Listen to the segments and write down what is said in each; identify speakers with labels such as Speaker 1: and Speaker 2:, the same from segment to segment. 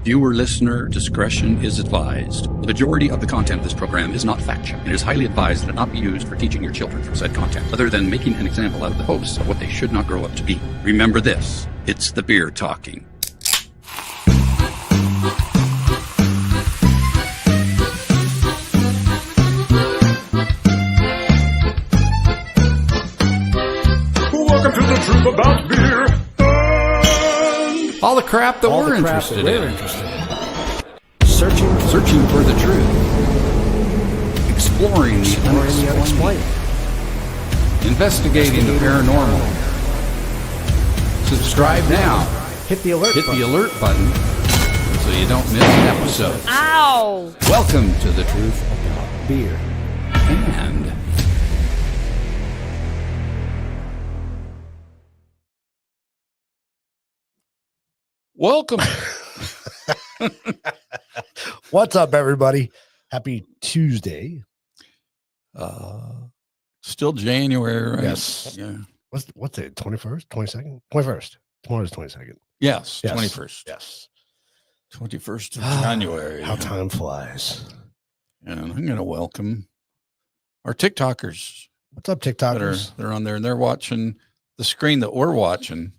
Speaker 1: Viewer listener discretion is advised. The majority of the content of this program is not factual. It is highly advised that it not be used for teaching your children from said content, other than making an example out of the hosts of what they should not grow up to be. Remember this, it's the beer talking.
Speaker 2: Welcome to the truth about beer.
Speaker 1: All the crap that we're interested in. Searching for the truth. Exploring the unexplained. Investigating the paranormal. Subscribe now.
Speaker 3: Hit the alert
Speaker 1: button so you don't miss an episode.
Speaker 4: Ow!
Speaker 1: Welcome to the truth about
Speaker 3: beer.
Speaker 1: And welcome.
Speaker 3: What's up, everybody? Happy Tuesday.
Speaker 1: Still January, right?
Speaker 3: Yes.
Speaker 1: Yeah.
Speaker 3: What's it? 21st? 22nd? 21st. Tomorrow's 22nd.
Speaker 1: Yes.
Speaker 3: Yes.
Speaker 1: 21st.
Speaker 3: Yes.
Speaker 1: 21st of January.
Speaker 3: How time flies.
Speaker 1: And I'm going to welcome our TikTokers.
Speaker 3: What's up, TikTokers?
Speaker 1: They're on there and they're watching the screen that we're watching.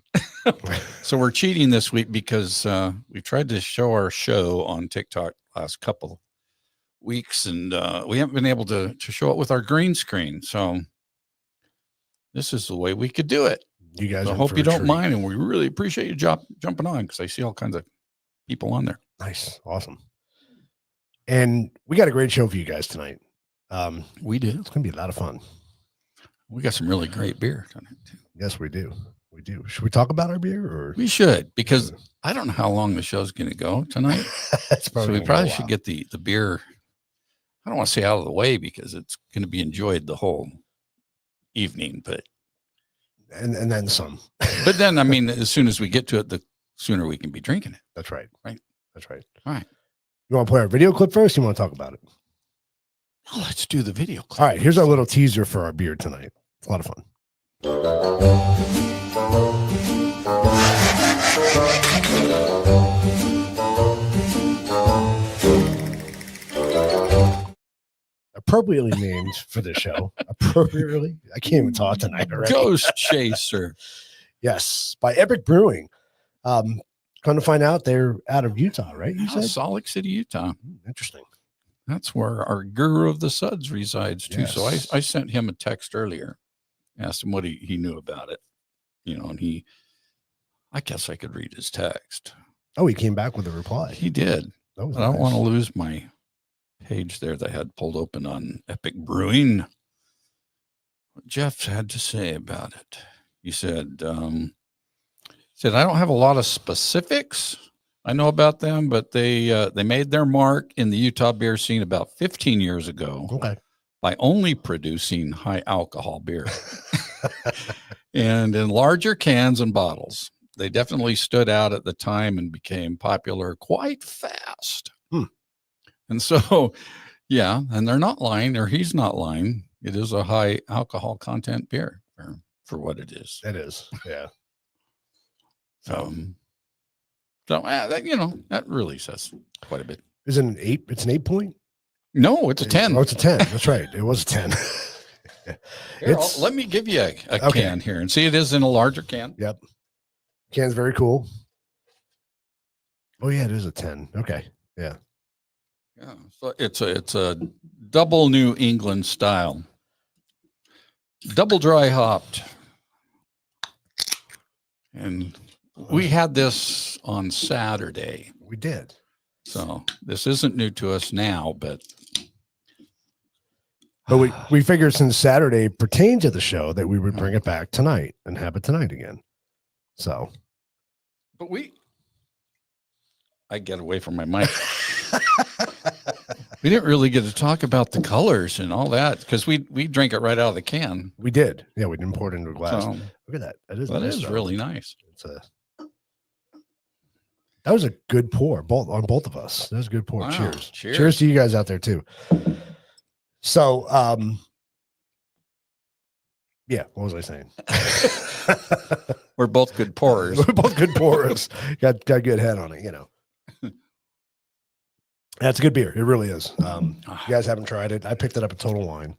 Speaker 1: So we're cheating this week because we tried to show our show on TikTok last couple weeks, and we haven't been able to show it with our green screen. So this is the way we could do it.
Speaker 3: You guys,
Speaker 1: I hope you don't mind, and we really appreciate you jumping on because I see all kinds of people on there.
Speaker 3: Nice, awesome. And we got a great show for you guys tonight.
Speaker 1: We do.
Speaker 3: It's gonna be a lot of fun.
Speaker 1: We got some really great beer tonight too.
Speaker 3: Yes, we do. We do. Should we talk about our beer, or
Speaker 1: we should? Because I don't know how long the show's going to go tonight. So we probably should get the beer. I don't want to say out of the way because it's going to be enjoyed the whole evening, but
Speaker 3: and then some.
Speaker 1: But then, I mean, as soon as we get to it, the sooner we can be drinking it.
Speaker 3: That's right.
Speaker 1: Right.
Speaker 3: That's right.
Speaker 1: All right.
Speaker 3: You want to play our video clip first? Or you want to talk about it?
Speaker 1: Oh, let's do the video clip.
Speaker 3: All right. Here's our little teaser for our beer tonight. It's a lot of fun. Appropriately named for the show. Appropriately. I can't even talk tonight already.
Speaker 1: Ghost Chaser.
Speaker 3: Yes. By Epic Brewing. Come to find out they're out of Utah, right? You said?
Speaker 1: Salt Lake City, Utah.
Speaker 3: Interesting.
Speaker 1: That's where our guru of the suds resides too.
Speaker 3: Yes.
Speaker 1: So I sent him a text earlier, asked him what he knew about it, and I guess I could read his text.
Speaker 3: Oh, he came back with a reply.
Speaker 1: He did.
Speaker 3: That was
Speaker 1: I don't
Speaker 3: nice.
Speaker 1: want to lose my page there that I had pulled open on Epic Brewing. What Jeff had to say about it. He said, I don't have a lot of specifics I know about them, but they made their mark in the Utah beer scene about 15 years ago.
Speaker 3: Okay.
Speaker 1: By only producing high alcohol beer and in larger cans and bottles. They definitely stood out at the time and became popular quite fast. And so, yeah, and they're not lying, or he's not lying. It is a high alcohol content beer for what it is.
Speaker 3: It is. Yeah.
Speaker 1: That really says quite a bit.
Speaker 3: Is it an 8? It's an 8 point?
Speaker 1: No, it's a 10.
Speaker 3: Oh, it's a 10. That's right. It was a 10.
Speaker 1: Here, let me give you a can here and see. It is in a larger can.
Speaker 3: Yep. Can's very cool. Oh yeah, it is a 10. Okay. Yeah.
Speaker 1: Yeah. So it's a double New England style. Double dry hopped. And we had this on Saturday.
Speaker 3: We did.
Speaker 1: So this isn't new to us now, but
Speaker 3: we figured since Saturday pertained to the show that we would bring it back tonight and have it tonight again. So,
Speaker 1: but I get away from my mic. We didn't really get to talk about the colors and all that because we drank it right out of the can.
Speaker 3: We did. Yeah, we didn't pour it into a glass.
Speaker 1: So,
Speaker 3: look at that. That
Speaker 1: is really nice.
Speaker 3: That was a good pour, on both of us. That was a good pour.
Speaker 1: Wow.
Speaker 3: Cheers. Cheers to you guys out there too. So, yeah, what was I saying?
Speaker 1: We're both good pourers.
Speaker 3: We're both good pourers. got good head on it, That's a good beer. It really is. You guys haven't tried it. I picked it up at Total Wine.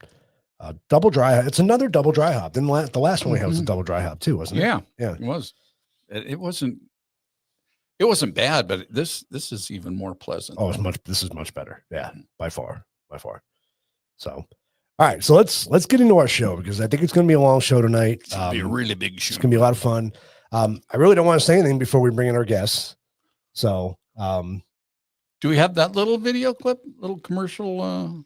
Speaker 3: Double dry. It's another double dry hop. Then the last one we had was a double dry hop too, wasn't it?
Speaker 1: Yeah,
Speaker 3: Yeah.
Speaker 1: it was. It wasn't. It wasn't bad, but this is even more pleasant.
Speaker 3: Oh, this is much better. Yeah, by far. So, all right. So let's get into our show because I think it's going to be a long show tonight.
Speaker 1: It's going to be a really big show.
Speaker 3: It's going to be a lot of fun. I really don't want to say anything before we bring in our guests. So,
Speaker 1: do we have that little video clip, little commercial?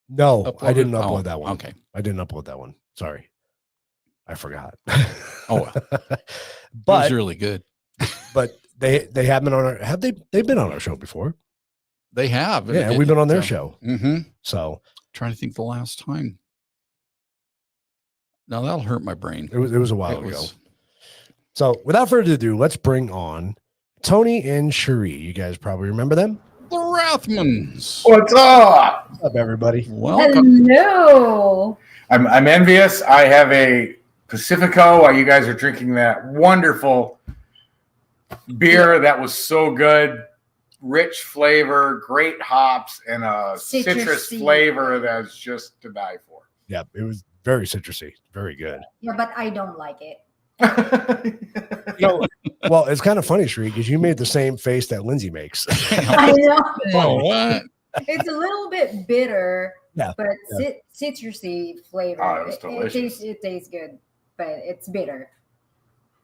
Speaker 3: No,
Speaker 1: uploaded?
Speaker 3: I didn't upload that one.
Speaker 1: Okay.
Speaker 3: I didn't upload that one. Sorry. I forgot.
Speaker 1: Oh, well.
Speaker 3: But
Speaker 1: it was really good.
Speaker 3: But they have been on they've been on our show before.
Speaker 1: They have.
Speaker 3: Yeah, and we've been on their show.
Speaker 1: Mm-hmm.
Speaker 3: So
Speaker 1: trying to think the last time. No, that'll hurt my brain.
Speaker 3: It was a while ago. So without further ado, let's bring on Tony and Cheri. You guys probably remember them.
Speaker 1: The Rathmans.
Speaker 4: What's up?
Speaker 3: What's up, everybody?
Speaker 1: Welcome.
Speaker 5: Hello.
Speaker 4: I'm envious. I have a Pacifico while you guys are drinking that wonderful beer that was so good. Rich flavor, great hops, and a citrus flavor that's just to die for.
Speaker 3: Yeah, it was very citrusy. Very good.
Speaker 5: Yeah, but I don't like it.
Speaker 3: Well, it's kind of funny, Cheri, because you made the same face that Lindsay makes.
Speaker 5: I know.
Speaker 1: Oh, what?
Speaker 5: It's a little bit bitter,
Speaker 3: Yeah,
Speaker 5: but citrusy flavor.
Speaker 4: Oh, it's delicious.
Speaker 5: It tastes good, but it's bitter.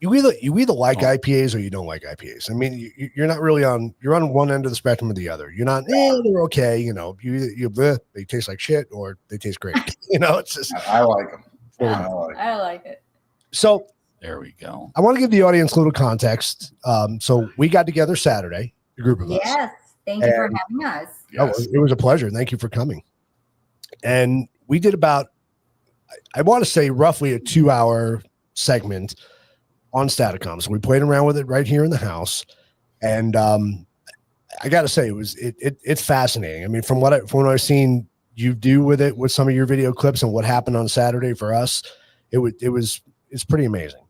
Speaker 3: You either like IPAs or you don't like IPAs. I mean, you're not really you're on one end of the spectrum or the other. You're not, they're okay. You know, they taste like shit or they taste great. It's just.
Speaker 4: I like them.
Speaker 5: I like it.
Speaker 3: So
Speaker 1: there we go.
Speaker 3: I want to give the audience a little context. So we got together Saturday, a group of us.
Speaker 5: Yes. Thank you for having us.
Speaker 4: Yes.
Speaker 3: It was a pleasure. Thank you for coming. And we did about, I want to say roughly a 2-hour segment on Staticom. So we played around with it right here in the house. And I got to say, it's fascinating. I mean, from what I've seen you do with it, with some of your video clips and what happened on Saturday for us, it's pretty amazing.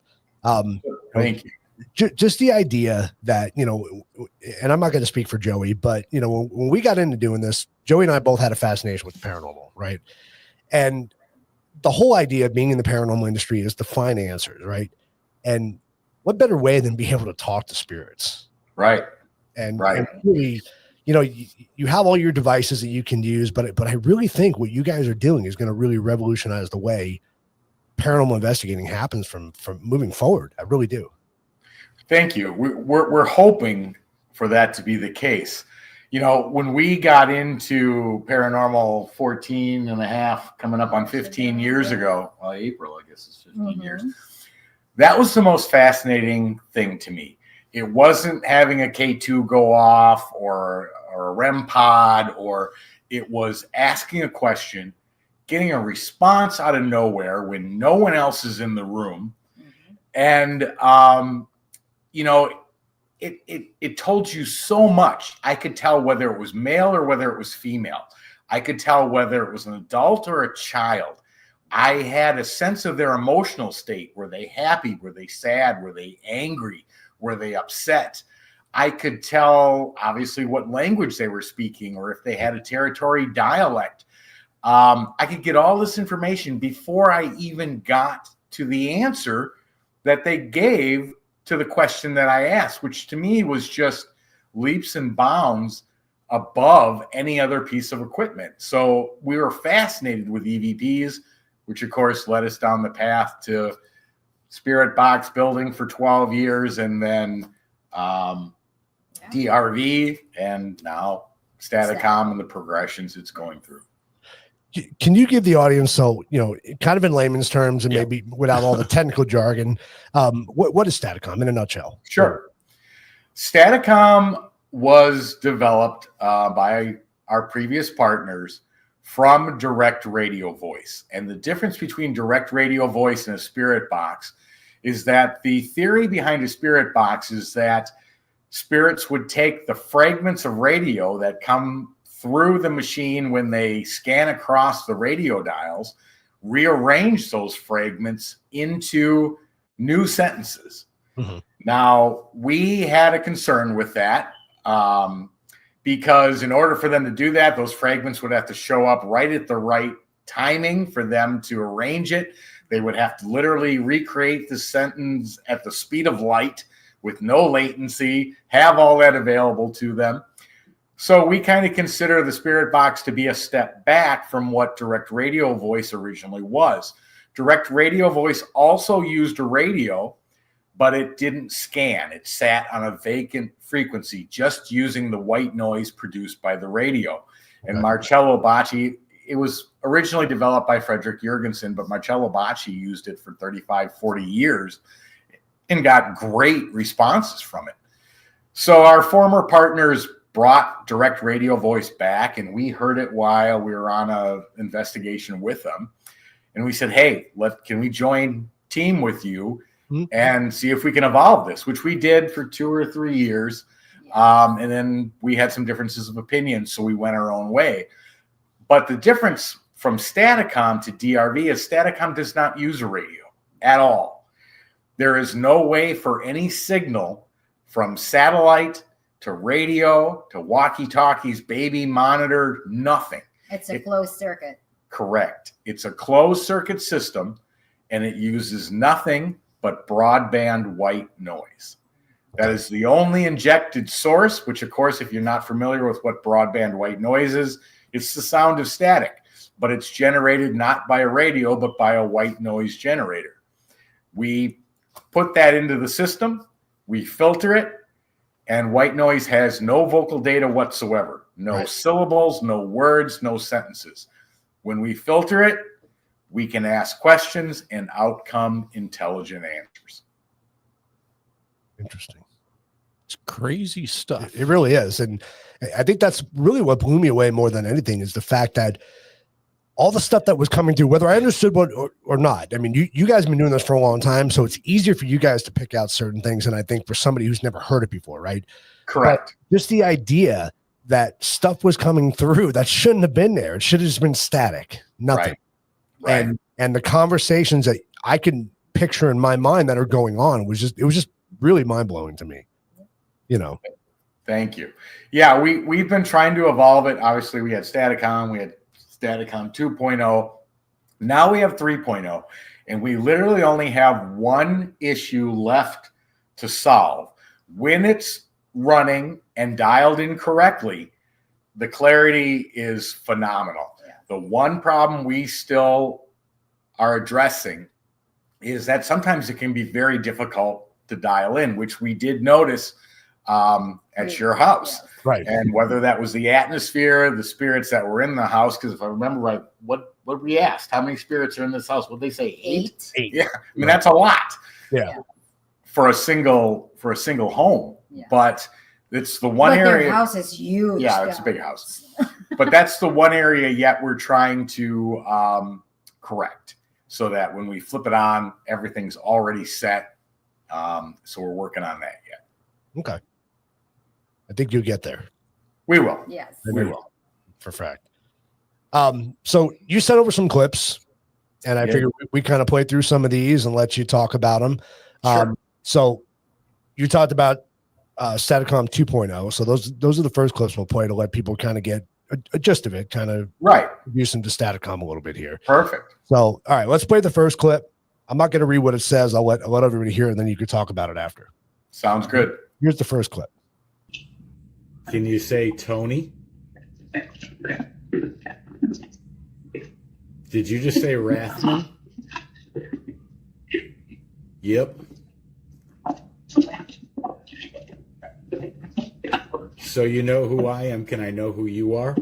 Speaker 4: Thank you.
Speaker 3: Just the idea that, and I'm not going to speak for Joey, but, when we got into doing this, Joey and I both had a fascination with the paranormal, right? And the whole idea of being in the paranormal industry is to find answers, right? And what better way than be able to talk to spirits?
Speaker 4: Right.
Speaker 3: And really, you have all your devices that you can use, but I really think what you guys are doing is going to really revolutionize the way paranormal investigating happens from moving forward. I really do.
Speaker 4: Thank you. We're hoping for that to be the case. When we got into paranormal 14 and a half, coming up on 15 years ago, April, I guess is 15 years. That was the most fascinating thing to me. It wasn't having a K2 go off or a REM pod, or it was asking a question, getting a response out of nowhere when no one else is in the room. And, it told you so much. I could tell whether it was male or whether it was female. I could tell whether it was an adult or a child. I had a sense of their emotional state. Were they happy? Were they sad? Were they angry? Were they upset? I could tell, obviously, what language they were speaking, or if they had a territory dialect. I could get all this information before I even got to the answer that they gave to the question that I asked, which to me was just leaps and bounds above any other piece of equipment. So we were fascinated with EVPs, which of course led us down the path to Spirit Box building for 12 years, and then DRV, and now Staticom and the progressions it's going through.
Speaker 3: Can you give the audience, so, kind of in layman's terms and maybe without all the technical jargon, what is Staticom in a nutshell?
Speaker 4: Sure. Staticom was developed by our previous partners from direct radio voice. And the difference between direct radio voice and a spirit box is that the theory behind a spirit box is that spirits would take the fragments of radio that come through the machine when they scan across the radio dials, rearrange those fragments into new sentences. Now, we had a concern with that because in order for them to do that, those fragments would have to show up right at the right timing for them to arrange it. They would have to literally recreate the sentence at the speed of light with no latency, have all that available to them. So we kind of consider the Spirit Box to be a step back from what direct radio voice originally was. Direct radio voice also used a radio, but it didn't scan. It sat on a vacant frequency, just using the white noise produced by the radio. And Marcello Bacci, it was originally developed by Frederick Jurgensen, but Marcello Bacci used it for 35, 40 years and got great responses from it. So our former partners brought direct radio voice back, and we heard it while we were on an investigation with them. And we said, hey, can we join team with you and see if we can evolve this, which we did for 2 or 3 years. And then we had some differences of opinion, so we went our own way. But the difference from Staticom to DRV is Staticom does not use a radio at all. There is no way for any signal from satellite to radio to walkie-talkies, baby monitor, nothing.
Speaker 5: It's a closed circuit.
Speaker 4: Correct. It's a closed circuit system, and it uses nothing but broadband white noise. That is the only injected source, which, of course, if you're not familiar with what broadband white noise is, it's the sound of static, but it's generated not by a radio, but by a white noise generator. We put that into the system, we filter it, and white noise has no vocal data whatsoever. No syllables, no words, no sentences. When we filter it, we can ask questions and out come intelligent answers.
Speaker 3: Interesting.
Speaker 1: It's crazy stuff.
Speaker 3: It really is. And I think that's really what blew me away more than anything is the fact that all the stuff that was coming through, whether I understood what or not. I mean, you guys have been doing this for a long time, so it's easier for you guys to pick out certain things than I think for somebody who's never heard it before, right?
Speaker 4: Correct.
Speaker 3: But just the idea that stuff was coming through that shouldn't have been there. It should have just been static, nothing.
Speaker 4: Right.
Speaker 3: And the conversations that I can picture in my mind that are going on was just really mind blowing to me. You know.
Speaker 4: Thank you. Yeah, we've been trying to evolve it. Obviously, we had Staticom, we had Staticom 2.0. Now we have 3.0, and we literally only have one issue left to solve. When it's running and dialed in correctly, the clarity is phenomenal. Yeah. The one problem we still are addressing is that sometimes it can be very difficult to dial in, which we did notice at your house.
Speaker 3: Right.
Speaker 4: And whether that was the atmosphere, the spirits that were in the house, because if I remember right, what we asked, how many spirits are in this house? What did they say? 8? Yeah. I mean, that's a lot.
Speaker 3: Yeah.
Speaker 4: For a single home. Yeah. But it's the one area.
Speaker 5: Their house is huge.
Speaker 4: Yeah, it's a big house. But that's the one area yet we're trying to correct so that when we flip it on, everything's already set. So we're working on that yet.
Speaker 3: Okay. I think you'll get there.
Speaker 4: We will.
Speaker 5: Yes.
Speaker 4: We will.
Speaker 3: For fact. So you sent over some clips, and I figured we kind of play through some of these and let you talk about them.
Speaker 4: Sure.
Speaker 3: So you talked about Staticom 2.0. So those are the first clips we'll play to let people kind of get a gist of it, kind of introduce them to Staticom a little bit here.
Speaker 4: Perfect.
Speaker 3: So, all right, let's play the first clip. I'm not going to read what it says. I'll let everybody hear it, and then you can talk about it after.
Speaker 4: Sounds good.
Speaker 3: Here's the first clip.
Speaker 6: Can you say Tony? Did you just say Rathman? Yep. So you know who I am. Can I know who you are?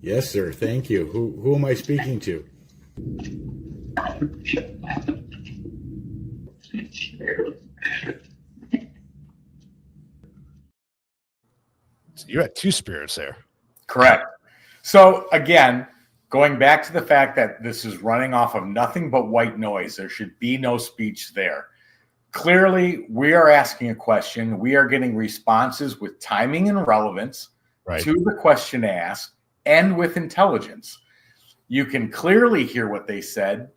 Speaker 6: Yes, sir. Thank you. Who am I speaking to?
Speaker 3: So you had 2 spirits there.
Speaker 4: Correct. So again, going back to the fact that this is running off of nothing but white noise, there should be no speech there. Clearly, we are asking a question. We are getting responses with timing and relevance to the question asked and with intelligence. You can clearly hear what they said.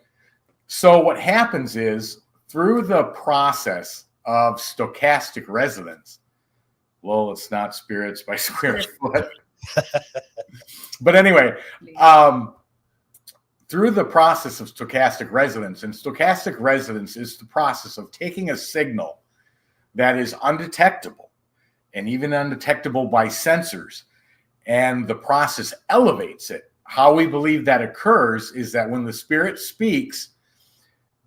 Speaker 4: So what happens is through the process of stochastic resonance, Well, it's not spirits by square foot. But anyway, through the process of stochastic resonance, and stochastic resonance is the process of taking a signal that is undetectable and even undetectable by sensors, and the process elevates it. How we believe that occurs is that when the spirit speaks,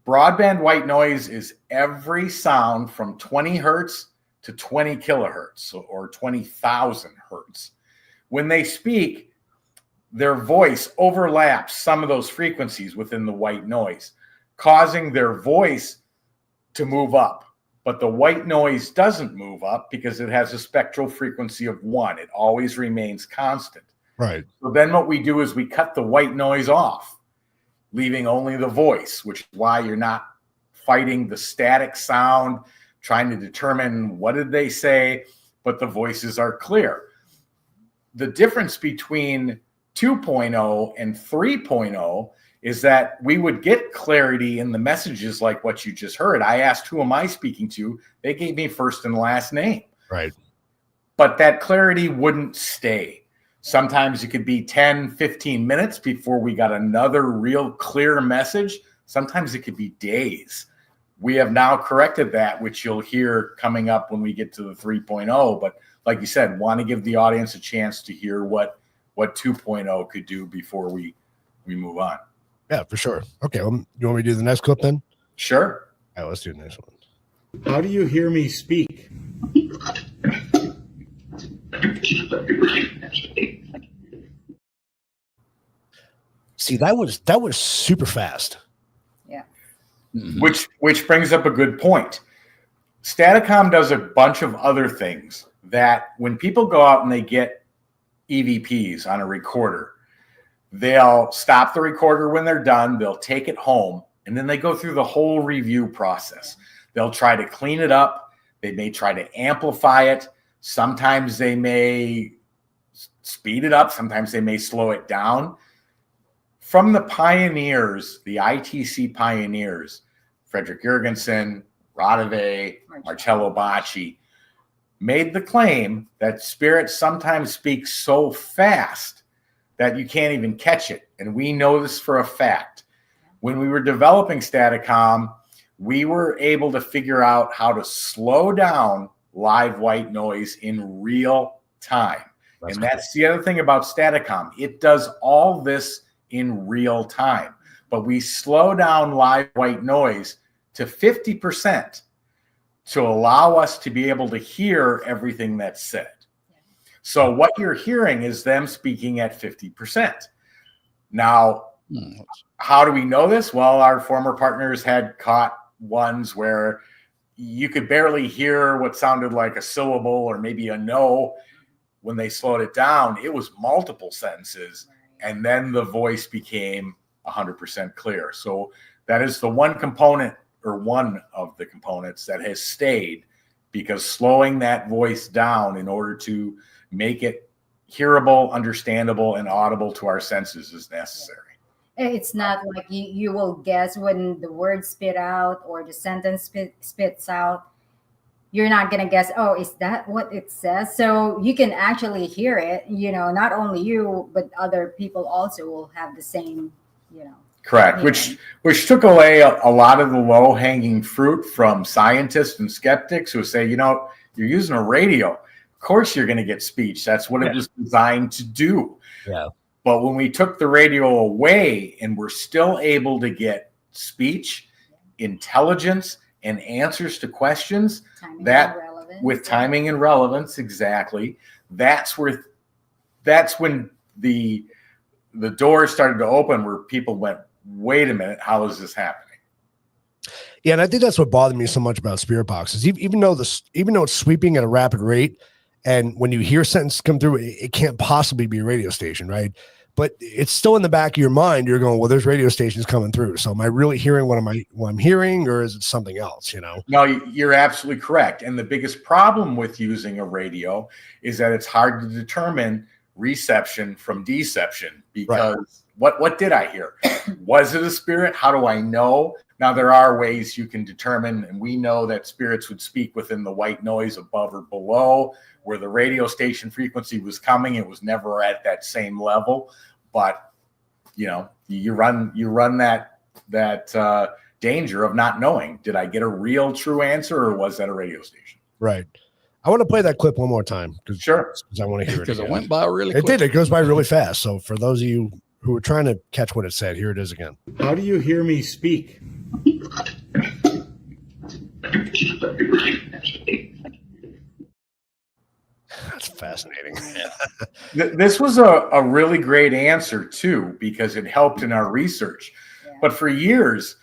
Speaker 4: broadband white noise is every sound from 20 hertz to 20 kilohertz or 20,000 hertz. When they speak, their voice overlaps some of those frequencies within the white noise, causing their voice to move up. But the white noise doesn't move up because it has a spectral frequency of 1. It always remains constant.
Speaker 3: Right.
Speaker 4: So then what we do is we cut the white noise off, leaving only the voice, which is why you're not fighting the static sound, trying to determine what did they say, but the voices are clear. The difference between 2.0 and 3.0 is that we would get clarity in the messages like what you just heard. I asked, who am I speaking to? They gave me first and last name.
Speaker 3: Right.
Speaker 4: But that clarity wouldn't stay. Sometimes it could be 10, 15 minutes before we got another real clear message. Sometimes it could be days. We have now corrected that, which you'll hear coming up when we get to the 3.0. But like you said, want to give the audience a chance to hear what 2.0 could do before we move on.
Speaker 3: Yeah, for sure. Okay. Well, you want me to do the next clip then?
Speaker 4: Sure.
Speaker 3: All right, let's do the next one.
Speaker 6: How do you hear me speak?
Speaker 3: See, that was super fast.
Speaker 5: Yeah.
Speaker 1: Mhm.
Speaker 4: Which brings up a good point. Staticom does a bunch of other things that when people go out and they get EVPs on a recorder, they'll stop the recorder when they're done, they'll take it home, and then they go through the whole review process. They'll try to clean it up. They may try to amplify it. Sometimes they may speed it up. Sometimes they may slow it down. From the pioneers, the ITC pioneers, Frederick Jurgensen, Radave, Marcello Bacci, made the claim that spirits sometimes speak so fast that you can't even catch it. And we know this for a fact. When we were developing Staticom, we were able to figure out how to slow down live white noise in real time. And that's the other thing about Staticom. It does all this in real time, but we slow down live white noise to 50% to allow us to be able to hear everything that's said. So what you're hearing is them speaking at 50%. Now, how do we know this? Well, our former partners had caught ones where you could barely hear what sounded like a syllable or maybe a no. When they slowed it down, it was multiple sentences, and then the voice became 100% clear. So that is the one component, or one of the components, that has stayed, because slowing that voice down in order to make it hearable, understandable, and audible to our senses is necessary.
Speaker 5: It's not like you will guess when the word spit out or the sentence spits out. You're not going to guess, oh, is that what it says? So you can actually hear it, not only you, but other people also will have the same,
Speaker 4: Correct, which took away a lot of the low-hanging fruit from scientists and skeptics who say, you're using a radio. Of course you're going to get speech. That's what it was designed to do.
Speaker 3: Yeah.
Speaker 4: But when we took the radio away and we're still able to get speech, intelligence, and answers to questions, with timing and relevance, exactly, that's when the doors started to open, where people went, wait a minute, how is this happening?
Speaker 3: Yeah, and I think that's what bothered me so much about spirit boxes. Even though it's sweeping at a rapid rate, and when you hear a sentence come through, it can't possibly be a radio station, right? But it's still in the back of your mind. You're going, well, there's radio stations coming through. So am I really hearing what I'm hearing, or is it something else?
Speaker 4: No, you're absolutely correct. And the biggest problem with using a radio is that it's hard to determine reception from deception, because What did I hear? Was it a spirit? How do I know? Now, there are ways you can determine, and we know that spirits would speak within the white noise above or below where the radio station frequency was coming. It was never at that same level, but you know, you run that danger of not knowing. Did I get a real true answer, or was that a radio station?
Speaker 3: Right. I want to play that clip one more time.
Speaker 4: Sure.
Speaker 3: Because I want to hear it.
Speaker 1: Because it
Speaker 3: again.
Speaker 1: went by really quick.
Speaker 3: It did. It goes by really fast. So for those of you who were trying to catch what it said, here it is again.
Speaker 6: How do you hear me speak?
Speaker 3: That's fascinating.
Speaker 4: This was a really great answer too, because it helped in our research.
Speaker 5: Yeah.
Speaker 4: But for years,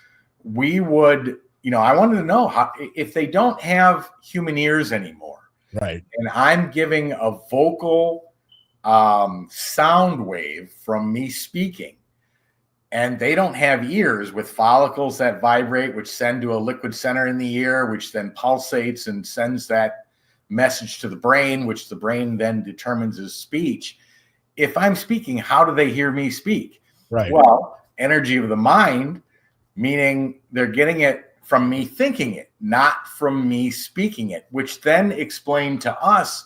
Speaker 4: we would, I wanted to know how, if they don't have human ears anymore,
Speaker 3: Right.
Speaker 4: and I'm giving a vocal sound wave from me speaking, and they don't have ears with follicles that vibrate, which send to a liquid center in the ear, which then pulsates and sends that message to the brain, which the brain then determines as speech. If I'm speaking, how do they hear me speak?
Speaker 3: Right.
Speaker 4: Well, energy of the mind, meaning they're getting it from me thinking it, not from me speaking it, which then explained to us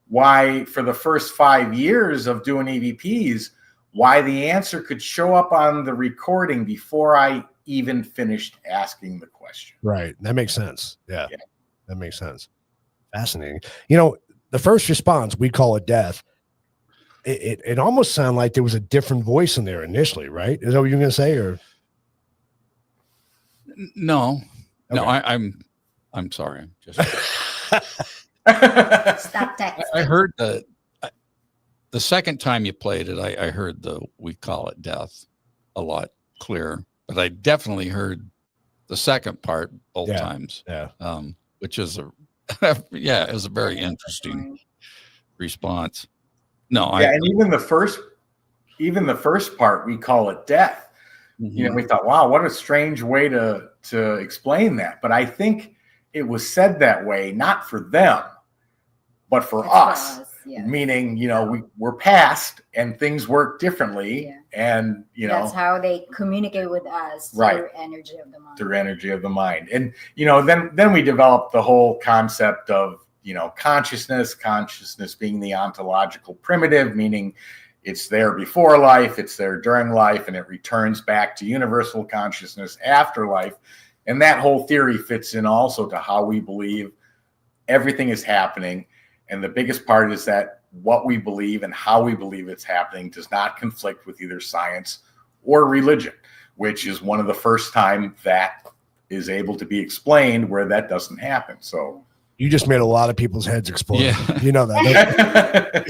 Speaker 4: why for the first 5 years of doing EVPs, why the answer could show up on the recording before I even finished asking the question.
Speaker 3: Right. That makes sense. Yeah.
Speaker 4: Yeah.
Speaker 3: That makes sense. Fascinating. The first response, we call it death. It almost sounded like there was a different voice in there initially, right? Is that what you're going to say? Or
Speaker 1: No,
Speaker 3: Okay.
Speaker 1: I'm sorry. Just
Speaker 5: Stop texting.
Speaker 1: I heard the second time you played it, I heard we call it death a lot clearer, but I definitely heard the second part both times.
Speaker 3: Yeah.
Speaker 1: Which is it was a very interesting response. No,
Speaker 4: and even the first part, we call it death. We thought, wow, what a strange way to explain that. But I think it was said that way, not for them, but for us.
Speaker 5: Yeah.
Speaker 4: Meaning, we're past and things work differently.
Speaker 5: Yeah.
Speaker 4: And,
Speaker 5: that's how they communicate with us through energy of the mind.
Speaker 4: Through energy of the mind. And, then we developed the whole concept of, consciousness being the ontological primitive, meaning it's there before life, it's there during life, and it returns back to universal consciousness after life. And that whole theory fits in also to how we believe everything is happening. And the biggest part is that what we believe and how we believe it's happening does not conflict with either science or religion, which is one of the first time that is able to be explained where that doesn't happen. So
Speaker 3: you just made a lot of people's heads explode.
Speaker 1: Yeah.
Speaker 3: You know that.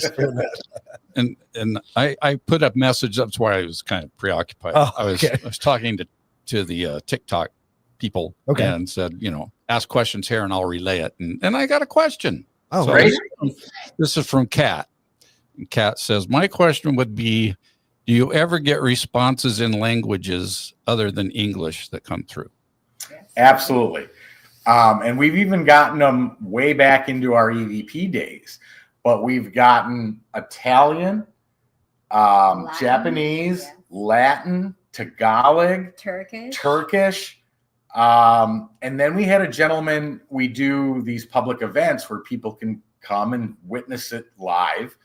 Speaker 1: and I put a message. That's why I was kind of preoccupied.
Speaker 3: Oh,
Speaker 1: I was talking to the TikTok people and said, ask questions here and I'll relay it. And I got a question.
Speaker 3: Oh,
Speaker 1: so
Speaker 3: great.
Speaker 1: This is from Kat. And Kat says, my question would be, do you ever get responses in languages other than English that come through?
Speaker 4: Absolutely. And we've even gotten them way back into our EVP days, but we've gotten Italian,
Speaker 5: Latin,
Speaker 4: Japanese, Latin, Tagalog, Turkish. And then we had a gentleman, we do these public events where people can come and witness it live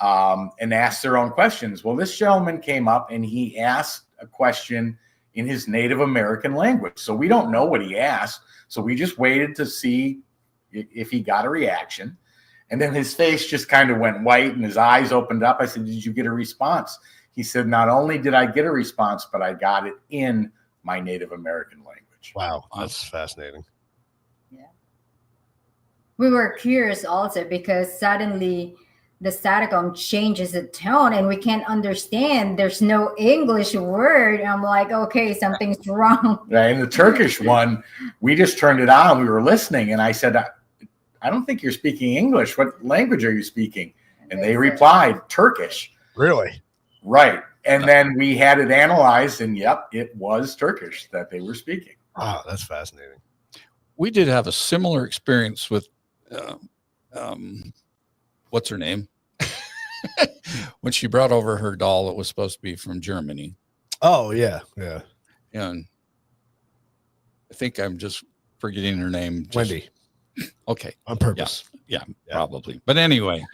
Speaker 4: and ask their own questions. Well, this gentleman came up and he asked a question in his Native American language. So we don't know what he asked. So we just waited to see if he got a reaction. And then his face just kind of went white and his eyes opened up. I said, did you get a response? He said, not only did I get a response, but I got it in my Native American language.
Speaker 3: Wow, that's fascinating.
Speaker 5: Yeah. We were curious also because suddenly the Staticom changes the tone and we can't understand. There's no English word. I'm like, okay, something's wrong.
Speaker 4: And the Turkish one, we just turned it on. We were listening. And I said, I don't think you're speaking English. What language are you speaking? And they replied, Turkish.
Speaker 3: Really?
Speaker 4: Right. And then we had it analyzed and yep, it was Turkish that they were speaking.
Speaker 3: Wow, that's fascinating.
Speaker 1: We did have a similar experience with, what's her name? when she brought over her doll, it was supposed to be from Germany.
Speaker 3: Oh yeah, yeah.
Speaker 1: And I think I'm just forgetting her name.
Speaker 3: Wendy.
Speaker 1: Okay.
Speaker 3: On purpose.
Speaker 1: Yeah, probably. But anyway,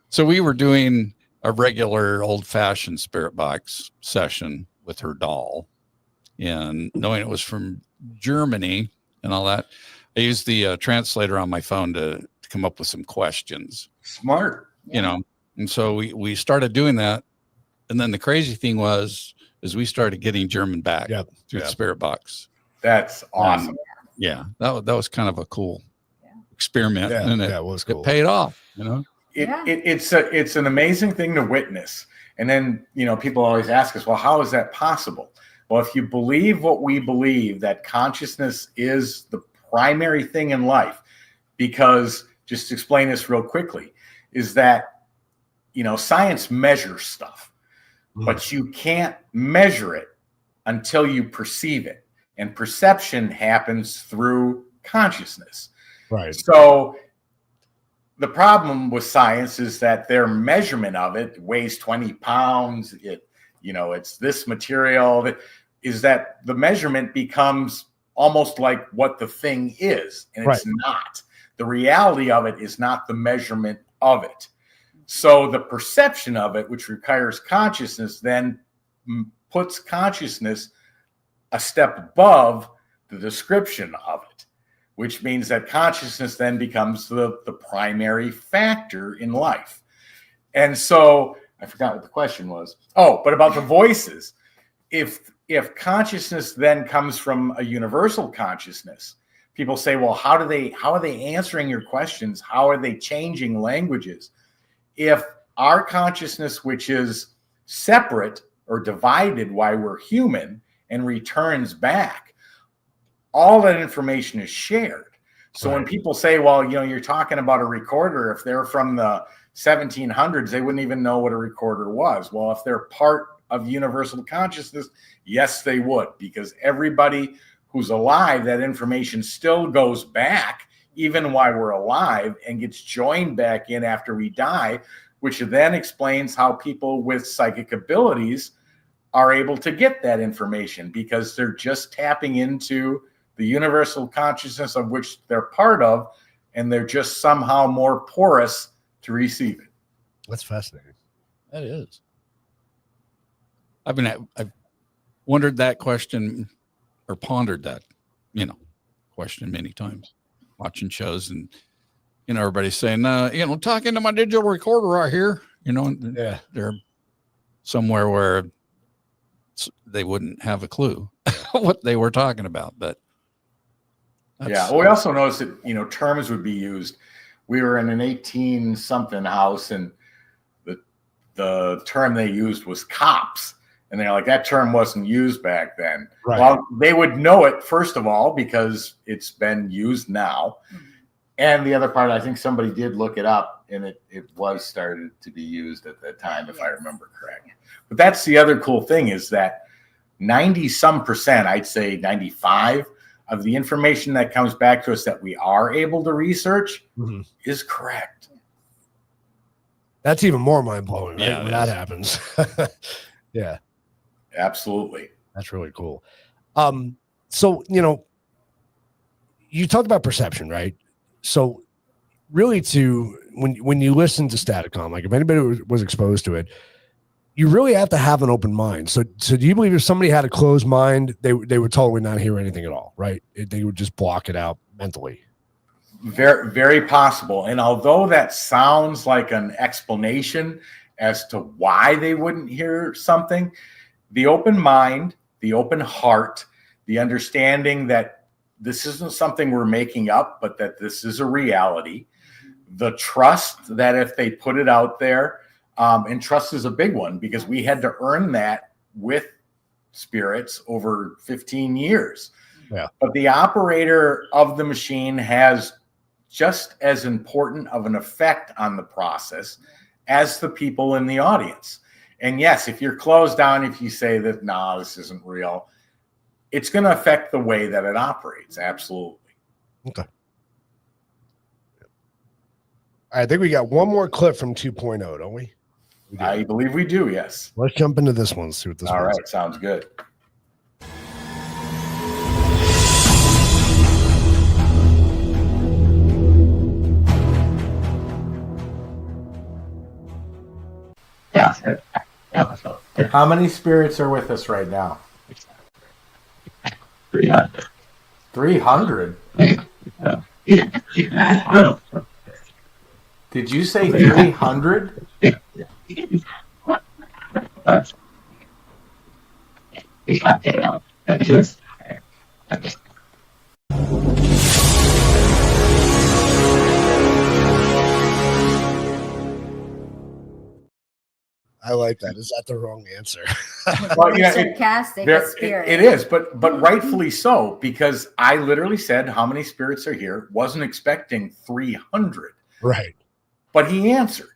Speaker 1: so we were doing a regular old-fashioned spirit box session with her doll, and knowing it was from Germany and all that, I used the translator on my phone to come up with some questions.
Speaker 4: Smart.
Speaker 1: You know, and so we started doing that, and then the crazy thing was we started getting German back through the spirit box.
Speaker 4: That's awesome.
Speaker 1: Yeah, that was kind of a cool experiment, and it
Speaker 3: was cool.
Speaker 1: It paid off, you know.
Speaker 4: It's an amazing thing to witness. And then, you know, people always ask us, well, how is that possible? Well, if you believe what we believe, that consciousness is the primary thing in life, because just to explain this real quickly, is that, you know, science measures stuff, but you can't measure it until you perceive it. And perception happens through consciousness.
Speaker 3: Right.
Speaker 4: So the problem with science is that their measurement of it weighs 20 pounds. It's this material, that is that the measurement becomes almost like what the thing is. And it's not. The reality of it is not the measurement of it. So the perception of it, which requires consciousness, then puts consciousness a step above the description of it, which means that consciousness then becomes the primary factor in life. And so I forgot what the question was. Oh, but about the voices. If consciousness then comes from a universal consciousness, people say, well, how are they answering your questions? How are they changing languages? If our consciousness, which is separate or divided while we're human, and returns back, all that information is shared. So when people say, well, you know, you're talking about a recorder, if they're from the 1700s, they wouldn't even know what a recorder was. Well, if they're part of universal consciousness, yes, they would, because everybody who's alive, that information still goes back even while we're alive and gets joined back in after we die, which then explains how people with psychic abilities are able to get that information, because they're just tapping into the universal consciousness of which they're part of, and they're just somehow more porous to receive it.
Speaker 3: That's fascinating.
Speaker 1: That is. I've wondered that question, or pondered that, question many times, watching shows, and everybody's saying, talking to my digital recorder right here, they're somewhere where they wouldn't have a clue what they were talking about. But
Speaker 4: we also noticed that terms would be used. We were in an 18-something house, and the term they used was cops, and they're like, that term wasn't used back then.
Speaker 3: Right.
Speaker 4: Well, they would know it, first of all, because it's been used now. And the other part, I think somebody did look it up, and it was started to be used at that time, if I remember correctly. But that's the other cool thing, is that 90-some%, I'd say 95%, of the information that comes back to us that we are able to research is correct.
Speaker 3: That's even more mind-blowing, right?
Speaker 1: Yeah,
Speaker 3: when that happens. Yeah.
Speaker 4: Absolutely.
Speaker 3: That's really cool. So, you talked about perception, right? So really when you listen to Staticom, like if anybody was exposed to it, you really have to have an open mind. So do you believe if somebody had a closed mind, they would totally not hear anything at all, right? They would just block it out mentally.
Speaker 4: Very, very possible. And although that sounds like an explanation as to why they wouldn't hear something, the open mind, the open heart, the understanding that this isn't something we're making up, but that this is a reality, the trust that if they put it out there, and trust is a big one, because we had to earn that with spirits over 15 years.
Speaker 3: Yeah.
Speaker 4: But the operator of the machine has just as important of an effect on the process as the people in the audience. And yes, if you're closed down, if you say that, nah, this isn't real, it's going to affect the way that it operates. Absolutely.
Speaker 3: Okay. I think we got one more clip from 2.0, don't we?
Speaker 4: I believe we do, yes.
Speaker 3: Let's jump into this one, see what this
Speaker 4: All
Speaker 3: one's.
Speaker 4: right, sounds good. How many spirits are with us right now?
Speaker 7: 300.
Speaker 4: 300? Did you say 300?
Speaker 3: I like that. Is that the wrong answer?
Speaker 4: Well, yeah,
Speaker 5: Sarcastic spirit.
Speaker 4: it is, but rightfully so, because I literally said how many spirits are here. Wasn't expecting 300,
Speaker 3: Right.
Speaker 4: but he answered,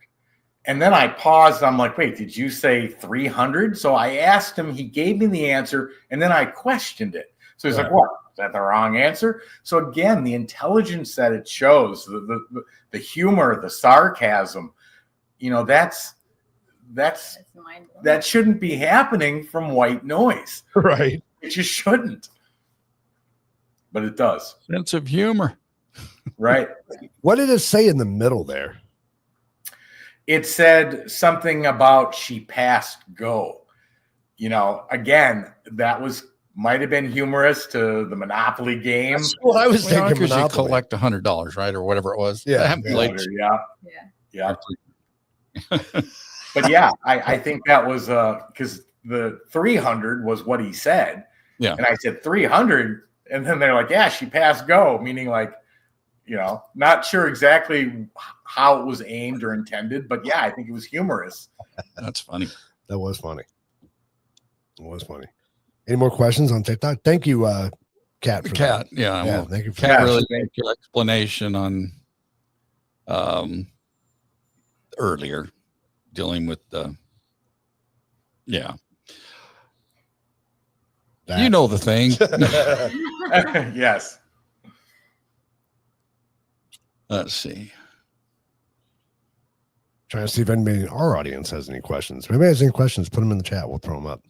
Speaker 4: and then I paused. I'm like, wait, did you say 300? So I asked him. He gave me the answer, and then I questioned it. So he's like, what? Is that the wrong answer? So again, the intelligence that it shows, the humor, the sarcasm, you know, that shouldn't be happening from white noise.
Speaker 3: Right.
Speaker 4: It just shouldn't. But it does.
Speaker 1: Sense of humor.
Speaker 4: Right.
Speaker 3: What did it say in the middle there?
Speaker 4: It said something about she passed go. You know, again, that might have been humorous to the Monopoly game.
Speaker 3: That's what I was thinking.
Speaker 1: Because you
Speaker 3: Monopoly.
Speaker 1: collect $100, right? Or whatever it was.
Speaker 3: Yeah.
Speaker 1: I haven't played.
Speaker 4: Yeah. But yeah, I think that was because the 300 was what he said.
Speaker 1: Yeah.
Speaker 4: And I said 300. And then they're like, yeah, she passed go, meaning like, you know, not sure exactly how it was aimed or intended. But yeah, I think it was humorous.
Speaker 1: That's funny.
Speaker 3: That was funny. It was funny. Any more questions on TikTok? Thank you, Kat. For
Speaker 1: Kat,
Speaker 3: that.
Speaker 1: yeah.
Speaker 3: Yeah,
Speaker 1: Well,
Speaker 3: thank you for
Speaker 1: Kat
Speaker 3: that.
Speaker 1: really gave your explanation on earlier dealing with the
Speaker 3: That.
Speaker 1: you know the thing.
Speaker 4: Yes.
Speaker 1: Let's see.
Speaker 3: Trying to see if anybody in our audience has any questions. If anybody has any questions, put them in the chat. We'll throw them up.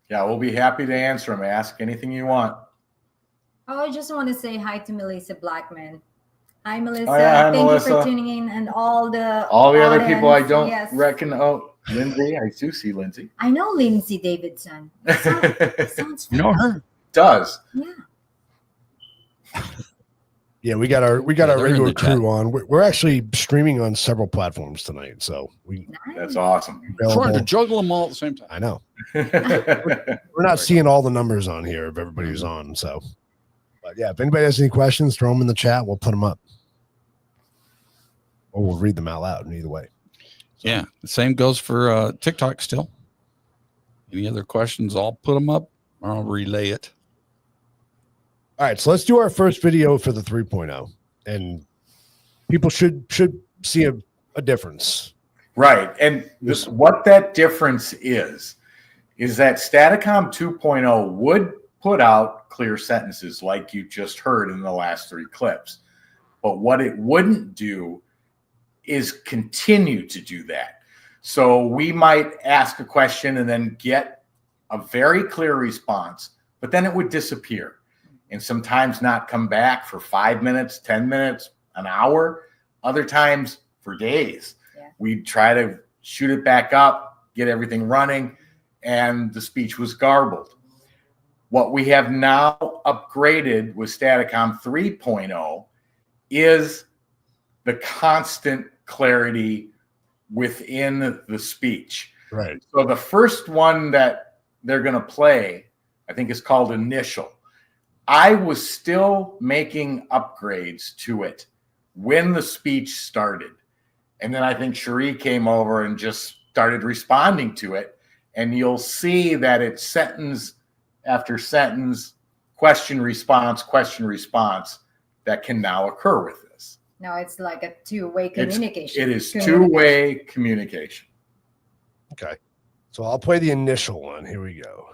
Speaker 4: Yeah, we'll be happy to answer them. Ask anything you want.
Speaker 5: Oh, I just want to say hi to Melissa Blackman. Hi, Melissa.
Speaker 4: Oh, yeah, hi,
Speaker 5: Thank
Speaker 4: Melissa.
Speaker 5: you for tuning in, and all the
Speaker 4: other people I don't
Speaker 5: yes.
Speaker 4: reckon. Oh, Lindsay. I do see Lindsay.
Speaker 5: I know Lindsay Davidson. Sounds
Speaker 1: You know her?
Speaker 4: Does.
Speaker 5: Yeah.
Speaker 3: Yeah, we got our
Speaker 1: they're in
Speaker 3: regular
Speaker 1: the chat.
Speaker 3: crew on. We're actually streaming on several platforms tonight, so
Speaker 4: That's awesome.
Speaker 1: Trying to juggle them all at the same time.
Speaker 3: I know we're not seeing all the numbers on here of everybody who's on. So, but yeah, if anybody has any questions, throw them in the chat. We'll put them up, or we'll read them out loud. Either way.
Speaker 1: Yeah. The same goes for TikTok still. Any other questions? I'll put them up or I'll relay it.
Speaker 3: All right, so let's do our first video for the 3.0, and people should see a difference.
Speaker 4: Right. And what that difference is that Staticom 2.0 would put out clear sentences like you just heard in the last 3 clips. But what it wouldn't do is continue to do that. So we might ask a question and then get a very clear response, but then it would disappear. And sometimes not come back for 5 minutes, 10 minutes, an hour, other times for days.
Speaker 5: Yeah.
Speaker 4: We'd try to shoot it back up, get everything running, and the speech was garbled. What we have now upgraded with Staticom 3.0 is the constant clarity within the speech.
Speaker 3: Right.
Speaker 4: So the first one that they're going to play, I think, is called Initial. I was still making upgrades to it when the speech started. And then I think Cheri came over and just started responding to it. And you'll see that it's sentence after sentence, question, response, that can now occur with this.
Speaker 5: No, it's like a two-way communication.
Speaker 4: It is two-way communication.
Speaker 3: Okay. So I'll play the initial one. Here we go.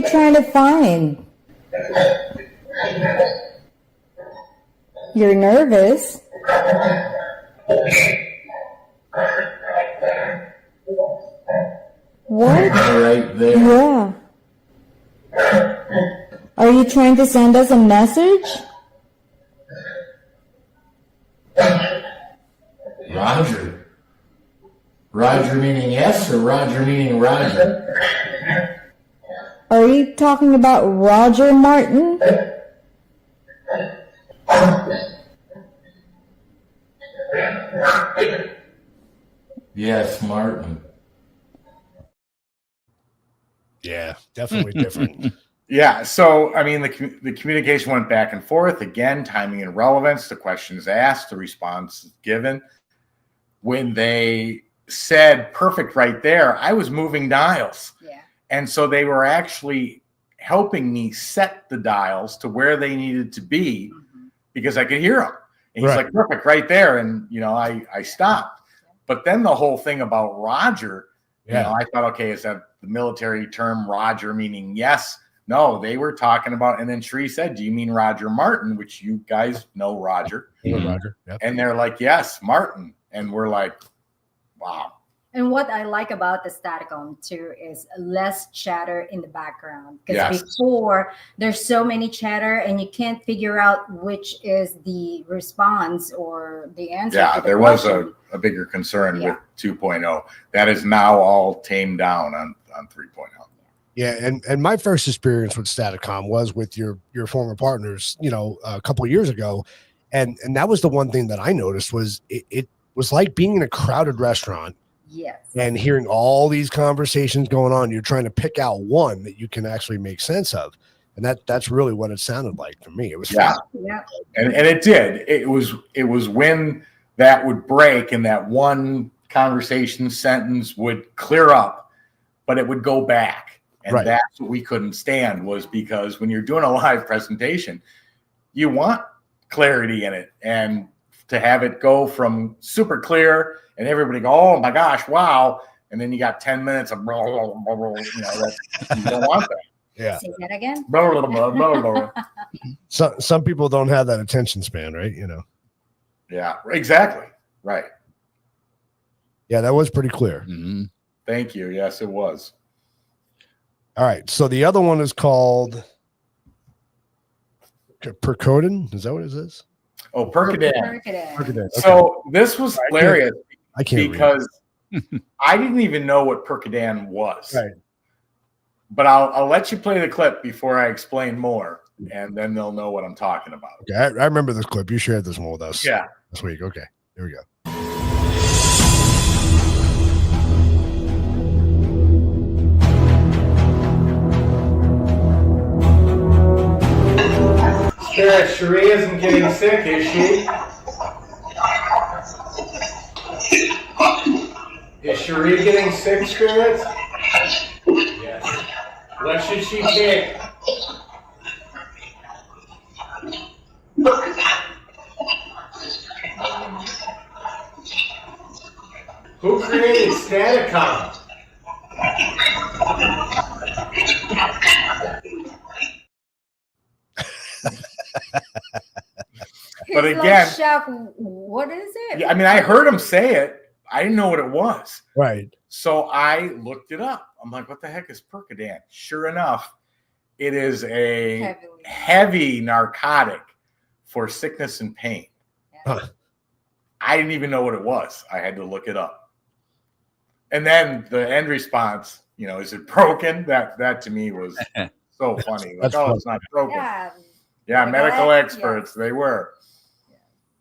Speaker 7: you trying to find? You're nervous. What?
Speaker 8: Right there.
Speaker 7: Yeah. Are you trying to send us a message?
Speaker 8: Roger. Roger meaning yes or Roger meaning Roger?
Speaker 7: Are you talking about Roger Martin?
Speaker 8: Yes, Martin.
Speaker 3: Yeah, definitely different.
Speaker 4: Yeah. So, I mean, the communication went back and forth. Again, timing and relevance, the questions asked, the response given. When they said perfect right there, I was moving dials.
Speaker 5: Yeah.
Speaker 4: And so they were actually helping me set the dials to where they needed to be because I could hear them. And he's like, perfect right there. And, you know, I stopped. But then the whole thing about Roger, you know, I thought, okay, is that the military term Roger meaning yes? No, they were talking about, and then Cheri said, do you mean Roger Martin, which you guys know Roger?
Speaker 3: Roger. Yep.
Speaker 4: And they're like, yes, Martin. And we're like, wow.
Speaker 5: And what I like about the Staticom too is less chatter in the background. Because before there's so many chatter and you can't figure out which is the response or the answer.
Speaker 4: Yeah,
Speaker 5: to the
Speaker 4: there
Speaker 5: question.
Speaker 4: was a bigger concern with 2.0. That is now all tamed down on 3.0.
Speaker 3: Yeah, and my first experience with Staticom was with your former partners, you know, a couple of years ago, and that was the one thing that I noticed was it was like being in a crowded restaurant.
Speaker 5: Yes.
Speaker 3: And hearing all these conversations going on, you're trying to pick out one that you can actually make sense of, and that's really what it sounded like for me. It was
Speaker 5: Yeah.
Speaker 4: And it did. It was when that would break and that one conversation sentence would clear up, but it would go back. And that's what we couldn't stand, was because when you're doing a live presentation, you want clarity in it, and to have it go from super clear and everybody go, oh my gosh, wow. And then you got 10 minutes of, blah, blah, blah, blah, you know, you don't want that.
Speaker 3: Yeah.
Speaker 5: Say that again.
Speaker 4: Blah, blah, blah, blah, blah.
Speaker 3: So some people don't have that attention span, right? You know.
Speaker 4: Yeah, exactly. Right.
Speaker 3: Yeah, that was pretty clear.
Speaker 1: Mm-hmm.
Speaker 4: Thank you. Yes, it was.
Speaker 3: All right. So the other one is called Percodan. Is that what it is?
Speaker 4: Oh, Percodan.
Speaker 5: Percodan.
Speaker 3: Okay.
Speaker 4: So this was hilarious
Speaker 3: I can't
Speaker 4: because I didn't even know what Percodan was.
Speaker 3: Right.
Speaker 4: But I'll let you play the clip before I explain more, and then they'll know what I'm talking about.
Speaker 3: Okay, I remember this clip. You shared this one with us.
Speaker 4: Yeah.
Speaker 3: This week. Okay. Here we go.
Speaker 8: Spirit, Cheri isn't getting sick, is she? Is Cheri getting sick, Spirits? Yes. What should she take? Who created Staticom?
Speaker 4: But
Speaker 5: It's
Speaker 4: again,
Speaker 5: like, Chef, what is it?
Speaker 4: yeah, I mean, I heard him say it. I didn't know what it was.
Speaker 3: Right.
Speaker 4: So I looked it up. I'm like, what the heck is Percodan? Sure enough, it is a heavy narcotic for sickness and pain.
Speaker 3: Huh.
Speaker 4: I didn't even know what it was. I had to look it up. And then the end response, you know, is it broken? That to me was so funny. Like, oh, it's not broken. Yeah, medical experts, they were.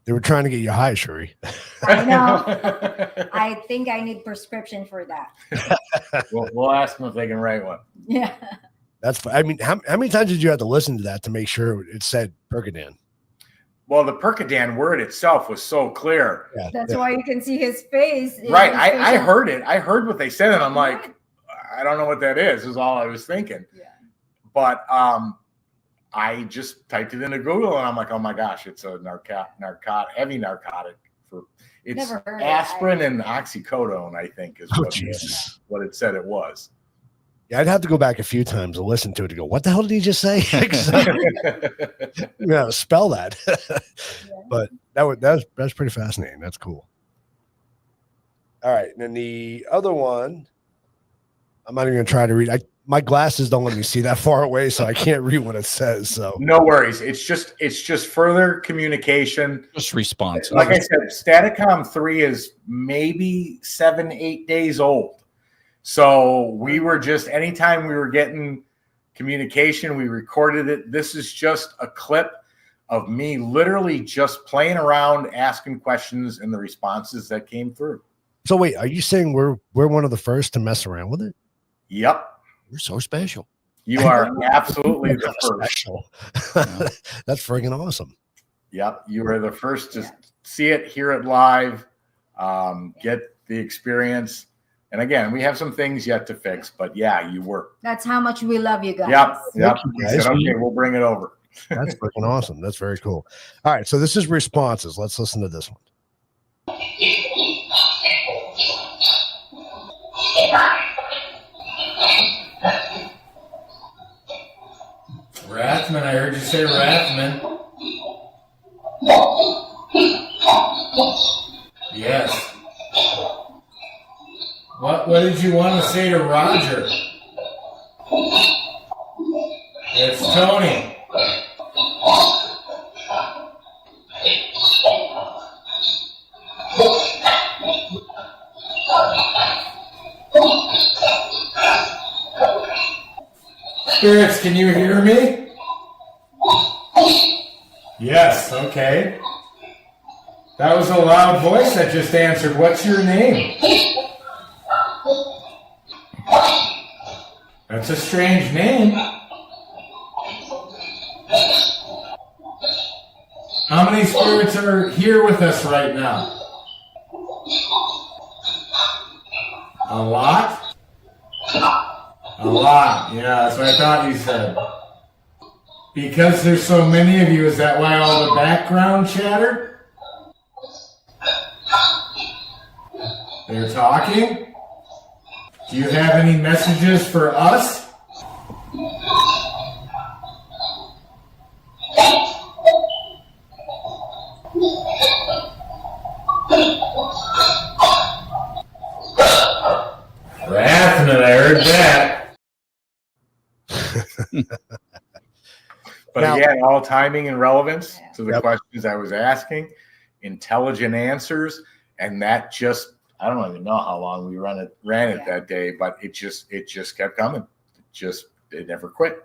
Speaker 3: They were trying to get you high, Cheri.
Speaker 5: I know. I think I need prescription for that.
Speaker 4: We'll ask them if they can write one.
Speaker 5: Yeah.
Speaker 3: That's. I mean, how many times did you have to listen to that to make sure it said Percodan?
Speaker 4: Well, the Percodan word itself was so clear.
Speaker 3: Yeah.
Speaker 5: That's why you can see his face.
Speaker 4: Right. I heard it. I heard what they said, and I'm like, I don't know what that is all I was thinking.
Speaker 5: Yeah.
Speaker 4: But I just typed it into Google, and I'm like, oh my gosh, it's a heavy narcotic. It's aspirin and oxycodone, I think, is what it said it was.
Speaker 3: Yeah, I'd have to go back a few times and listen to it to go, what the hell did he just say? Yeah, spell that. But that's pretty fascinating. That's cool. All right. And then the other one, I'm not even gonna try to read. My glasses don't let me see that far away, so I can't read what it says. So
Speaker 4: No worries. It's just further communication.
Speaker 1: Just response.
Speaker 4: Like I said, Staticom 3 is maybe 7-8 days old. So we were just, anytime we were getting communication, we recorded it. This is just a clip of me literally just playing around, asking questions, and the responses that came through.
Speaker 3: So wait, are you saying we're one of the first to mess around with it?
Speaker 4: Yep.
Speaker 1: You're so special.
Speaker 4: You are absolutely the first.
Speaker 3: Special. That's friggin' awesome.
Speaker 4: Yep. You are the first to see it, hear it live, get the experience. And again, we have some things yet to fix, but yeah, you were.
Speaker 5: That's how much we love you guys.
Speaker 4: Yep.
Speaker 3: you,
Speaker 4: I said, okay, we'll bring it over.
Speaker 3: That's freaking awesome. That's very cool. All right, so this is responses. Let's listen to this one.
Speaker 9: Rathman, I heard you say Rathman. Yes. What did you want to say to Roger? It's Tony. Spirits, can you hear me? Yes, okay. That was a loud voice that just answered. What's your name? That's a strange name. How many spirits are here with us right now? A lot? A lot, yeah, that's what I thought you said. Because there's so many of you, is that why all the background chatter? They're talking? Do you have any messages for us? Rathman, I heard that.
Speaker 4: But
Speaker 3: Now-
Speaker 4: again, all timing and relevance to the
Speaker 3: Yep.
Speaker 4: questions I was asking, intelligent answers, and that just, I don't even know how long we ran it that day, but it just kept coming. It never quit.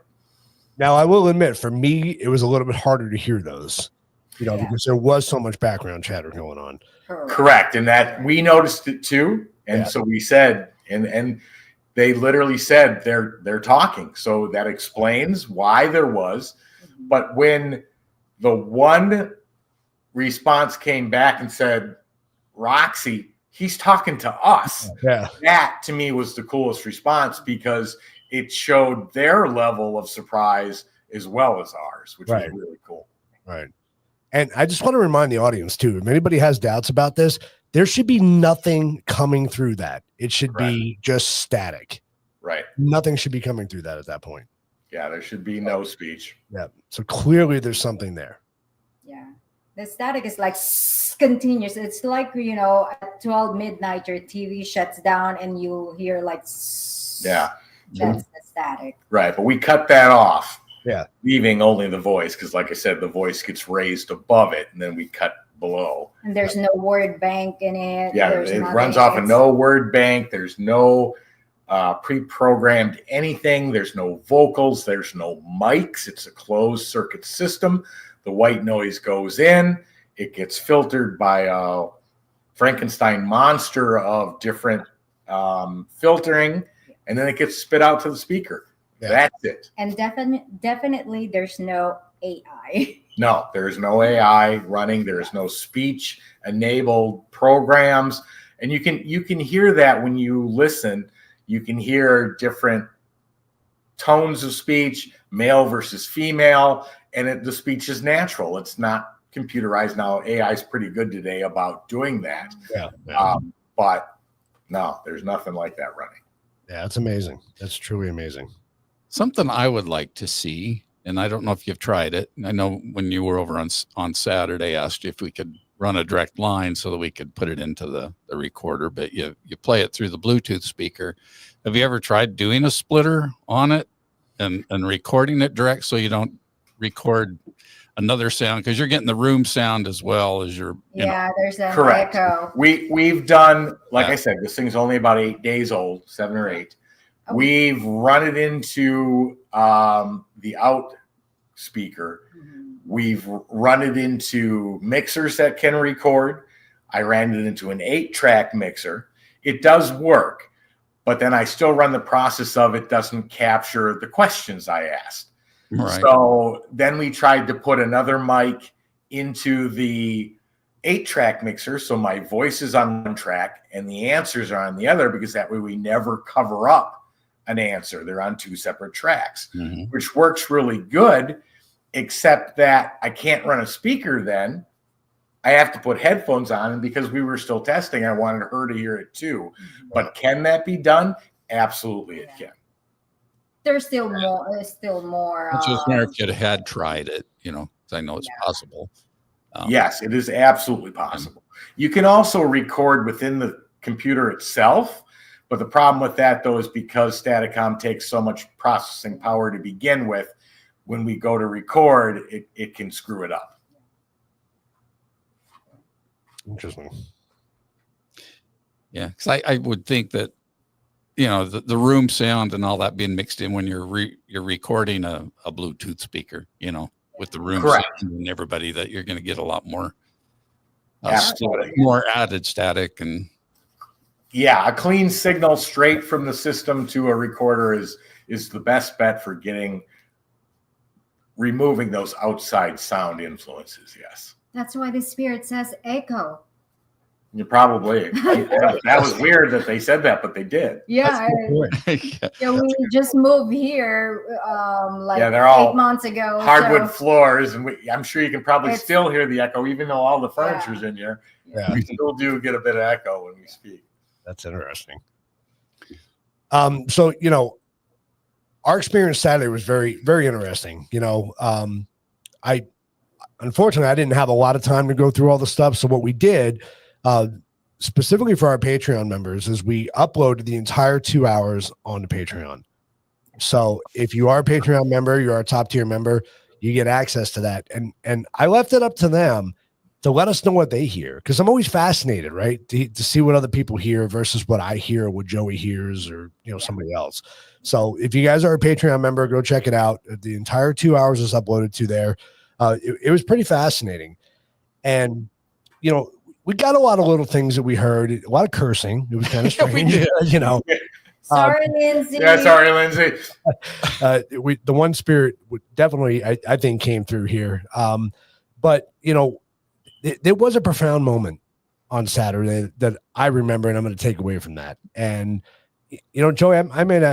Speaker 3: Now, I will admit, for me, it was a little bit harder to hear those, because there was so much background chatter going on.
Speaker 4: Correct. And that we noticed it too. And so we said, and they literally said they're talking. So that explains why there was. But when the one response came back and said, Roxy, he's talking to us.
Speaker 3: Yeah.
Speaker 4: That to me was the coolest response because it showed their level of surprise as well as ours, which was really cool.
Speaker 3: Right. And I just want to remind the audience too, if anybody has doubts about this, there should be nothing coming through that. It should be just static.
Speaker 4: Right.
Speaker 3: Nothing should be coming through that at that point.
Speaker 4: Yeah, there should be no speech.
Speaker 3: Yeah. So clearly there's something there.
Speaker 5: Yeah. The static is like continuous. It's like, at 12 midnight, your TV shuts down and you hear like,
Speaker 4: yeah,
Speaker 5: that's the static.
Speaker 4: Right. But we cut that off.
Speaker 3: Yeah.
Speaker 4: Leaving only the voice. Because like I said, the voice gets raised above it and then we cut below.
Speaker 5: And there's no word bank in it.
Speaker 4: Yeah.
Speaker 5: There's
Speaker 4: it
Speaker 5: nothing.
Speaker 4: runs off of no word bank. There's no pre-programmed anything. There's no vocals. There's no mics. It's a closed circuit system. The white noise goes in. It gets filtered by a Frankenstein monster of different filtering, and then it gets spit out to the speaker. Yeah. That's it.
Speaker 5: And definitely there's no AI.
Speaker 4: No, there's no AI running. There's no speech enabled programs. And you can hear that when you listen. You can hear different tones of speech, male versus female, and the speech is natural. It's not computerized. Now, AI is pretty good today about doing that.
Speaker 3: Yeah.
Speaker 4: But no, there's nothing like that running.
Speaker 3: Yeah, that's amazing. That's truly amazing.
Speaker 1: Something I would like to see, and I don't know if you've tried it. I know when you were over on Saturday, I asked you if we could run a direct line so that we could put it into the recorder, but you play it through the Bluetooth speaker. Have you ever tried doing a splitter on it and recording it direct so you don't record another sound, because you're getting the room sound as well as your
Speaker 5: there's an
Speaker 4: Correct.
Speaker 5: echo.
Speaker 4: We've done, like I said, this thing's only about 8 days old, 7 or 8.
Speaker 5: Oh.
Speaker 4: We've run it into the out speaker. We've run it into mixers that can record. I ran it into an 8-track mixer. It does work, but then I still run the process of it doesn't capture the questions I asked.
Speaker 1: Right.
Speaker 4: So then we tried to put another mic into the 8-track mixer, so my voice is on one track and the answers are on the other, because that way we never cover up an answer. They're on 2 separate tracks, which works really good, except that I can't run a speaker then. I have to put headphones on, and because we were still testing, I wanted her to hear it too. But can that be done? Absolutely, it can.
Speaker 5: There's still more. There's still more.
Speaker 1: I just wonder if you had tried it, because I know it's possible.
Speaker 4: Yes, it is absolutely possible. You can also record within the computer itself, but the problem with that, though, is because Staticom takes so much processing power to begin with, when we go to record, it can screw it up.
Speaker 3: Interesting.
Speaker 1: Yeah, because I would think that, the room sound and all that being mixed in when you're recording a Bluetooth speaker, with the room sound and everybody, that you're going to get a lot more, more added static. And
Speaker 4: yeah, a clean signal straight from the system to a recorder is the best bet for removing those outside sound influences. Yes.
Speaker 5: That's why the spirit says echo.
Speaker 4: You probably. That was weird that they said that, but they did.
Speaker 5: Yeah. We just moved here
Speaker 4: they're all
Speaker 5: 8 months ago.
Speaker 4: Hardwood floors, and I'm sure you can probably still hear the echo, even though all the furniture's in here.
Speaker 3: Yeah.
Speaker 4: We still do get a bit of echo when we speak.
Speaker 3: That's interesting. So, our experience Saturday was very, very interesting. Unfortunately, I didn't have a lot of time to go through all the stuff. So what we did, specifically for our Patreon members, is we uploaded the entire 2 hours onto Patreon. So if you are a Patreon member, you're a top tier member, you get access to that. And I left it up to them to let us know what they hear, because I'm always fascinated, right, to see what other people hear versus what I hear, what Joey hears, or somebody else. So if you guys are a Patreon member, go check it out. The entire 2 hours is uploaded to there. It was pretty fascinating, and we got a lot of little things that we heard, a lot of cursing. It was kind of strange,
Speaker 5: Sorry, Lindsay.
Speaker 4: Yeah, sorry, Lindsay.
Speaker 3: The one spirit would definitely, I think, came through here. But there was a profound moment on Saturday that I remember, and I'm going to take away from that. And Joey, I might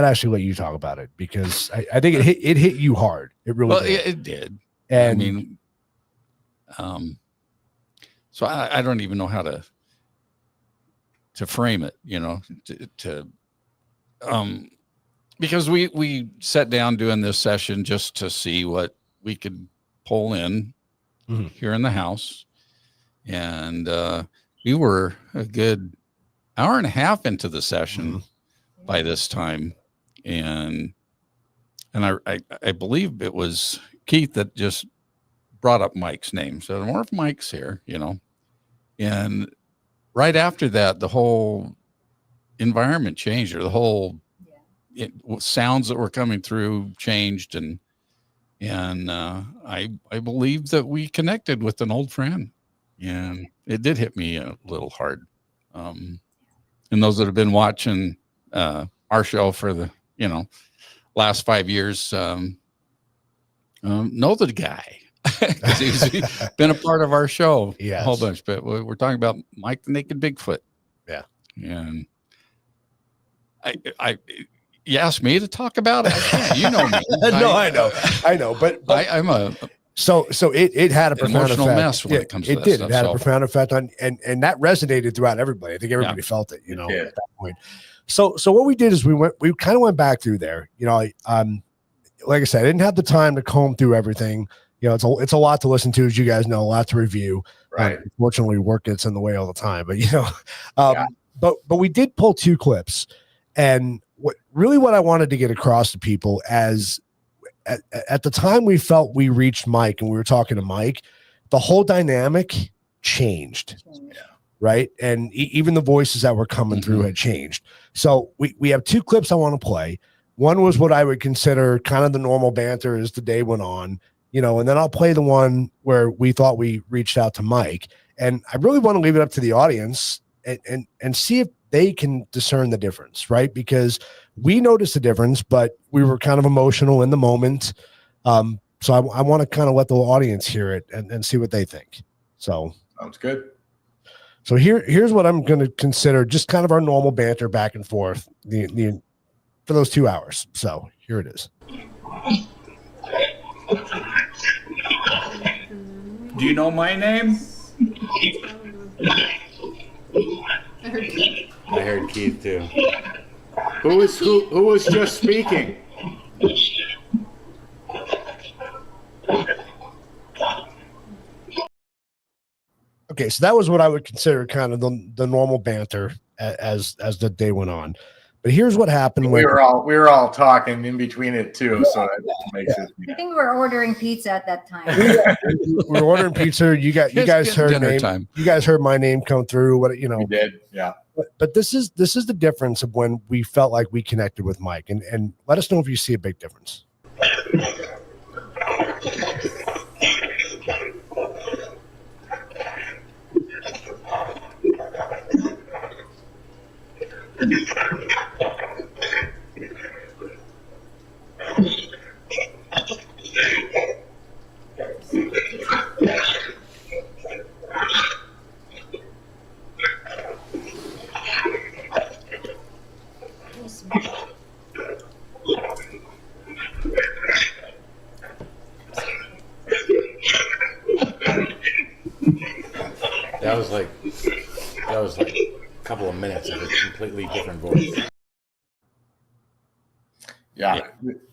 Speaker 3: actually let you talk about it, because I think it hit you hard. It really did.
Speaker 1: It did.
Speaker 3: And
Speaker 1: so I don't even know how to frame it, because we sat down doing this session just to see what we could pull in here in the house. And we were a good hour and a half into the session by this time. And I believe it was Keith that just brought up Mike's name. So more of Mike's here, and right after that, the whole environment changed, or the whole sounds that were coming through changed. And I believe that we connected with an old friend, and it did hit me a little hard. And those that have been watching our show for the, last 5 years, know the guy, because he's been a part of our show a whole bunch. But we're talking about Mike the Naked Bigfoot. Yeah. And you asked me to talk about it. I can't. You know me.
Speaker 3: No, I know. But
Speaker 1: I'm a
Speaker 3: so it had a profound
Speaker 1: emotional
Speaker 3: effect.
Speaker 1: mess when it comes to that stuff.
Speaker 3: It had a profound effect on, and that resonated throughout everybody. I think everybody felt it, at that point. So what we did is we kind of went back through there. You know, like I said, I didn't have the time to comb through everything. You know, it's a lot to listen to, as you guys know, a lot to review.
Speaker 4: Right.
Speaker 3: Unfortunately, work gets in the way all the time. But but we did pull 2 clips, and what I wanted to get across to people as at the time we felt we reached Mike and we were talking to Mike, the whole dynamic changed.
Speaker 4: Yeah.
Speaker 3: Right. And even the voices that were coming through had changed. So we have 2 clips I want to play. One was what I would consider kind of the normal banter as the day went on, you know, and then I'll play the one where we thought we reached out to Mike. And I really want to leave it up to the audience and see if they can discern the difference, right? Because we noticed the difference, but we were kind of emotional in the moment. So I want to kind of let the audience hear it and see what they think. So
Speaker 4: Sounds good.
Speaker 3: So here's what I'm going to consider just kind of our normal banter back and forth for those 2 hours. So here it is.
Speaker 1: Do you know my name?
Speaker 6: I heard Keith too. Who was just speaking?
Speaker 3: Okay, so that was what I would consider kind of the normal banter as the day went on. But here's what happened.
Speaker 4: We were all talking in between it too, so that makes it.
Speaker 5: I think we were ordering pizza at that time.
Speaker 3: We were ordering pizza. You guys heard
Speaker 1: dinner
Speaker 3: name.
Speaker 1: Time.
Speaker 3: You guys heard my name come through. What you know?
Speaker 4: We did, yeah.
Speaker 3: But this is the difference of when we felt like we connected with Mike, and let us know if you see a big difference.
Speaker 6: That was like a couple of minutes of a completely different voice.
Speaker 4: Yeah,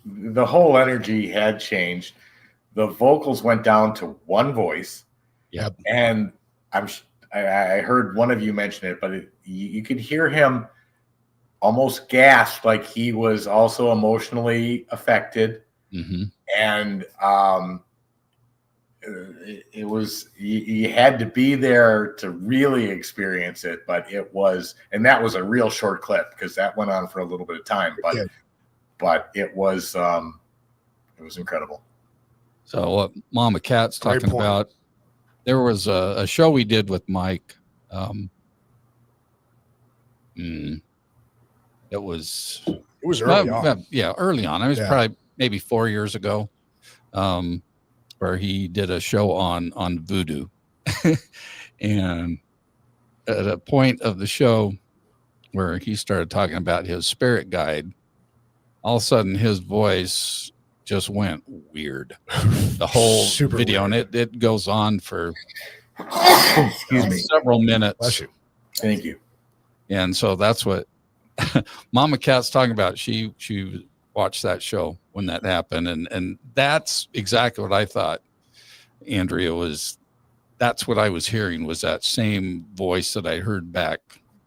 Speaker 4: the whole energy had changed. The vocals went down to one voice.
Speaker 3: Yep.
Speaker 4: And I heard one of you mention it, but you could hear him almost gasp, like he was also emotionally affected.
Speaker 1: Mm-hmm.
Speaker 4: And it was you had to be there to really experience it. But it was, and that was a real short clip because that went on for a little bit of time. But it was incredible.
Speaker 1: So what Mama Cat's talking about, there was a show we did with Mike. It was
Speaker 3: early on.
Speaker 1: Yeah, early on. It was probably maybe 4 years ago, where he did a show on voodoo. And at a point of the show where he started talking about his spirit guide, all of a sudden his voice just went weird. The whole video, weird. And it goes on for several minutes.
Speaker 3: Bless you.
Speaker 4: Thank you.
Speaker 1: And so that's what Mama Cat's talking about. She watched that show when that happened, and that's exactly what I thought, Andrea, that's what I was hearing, was that same voice that I heard back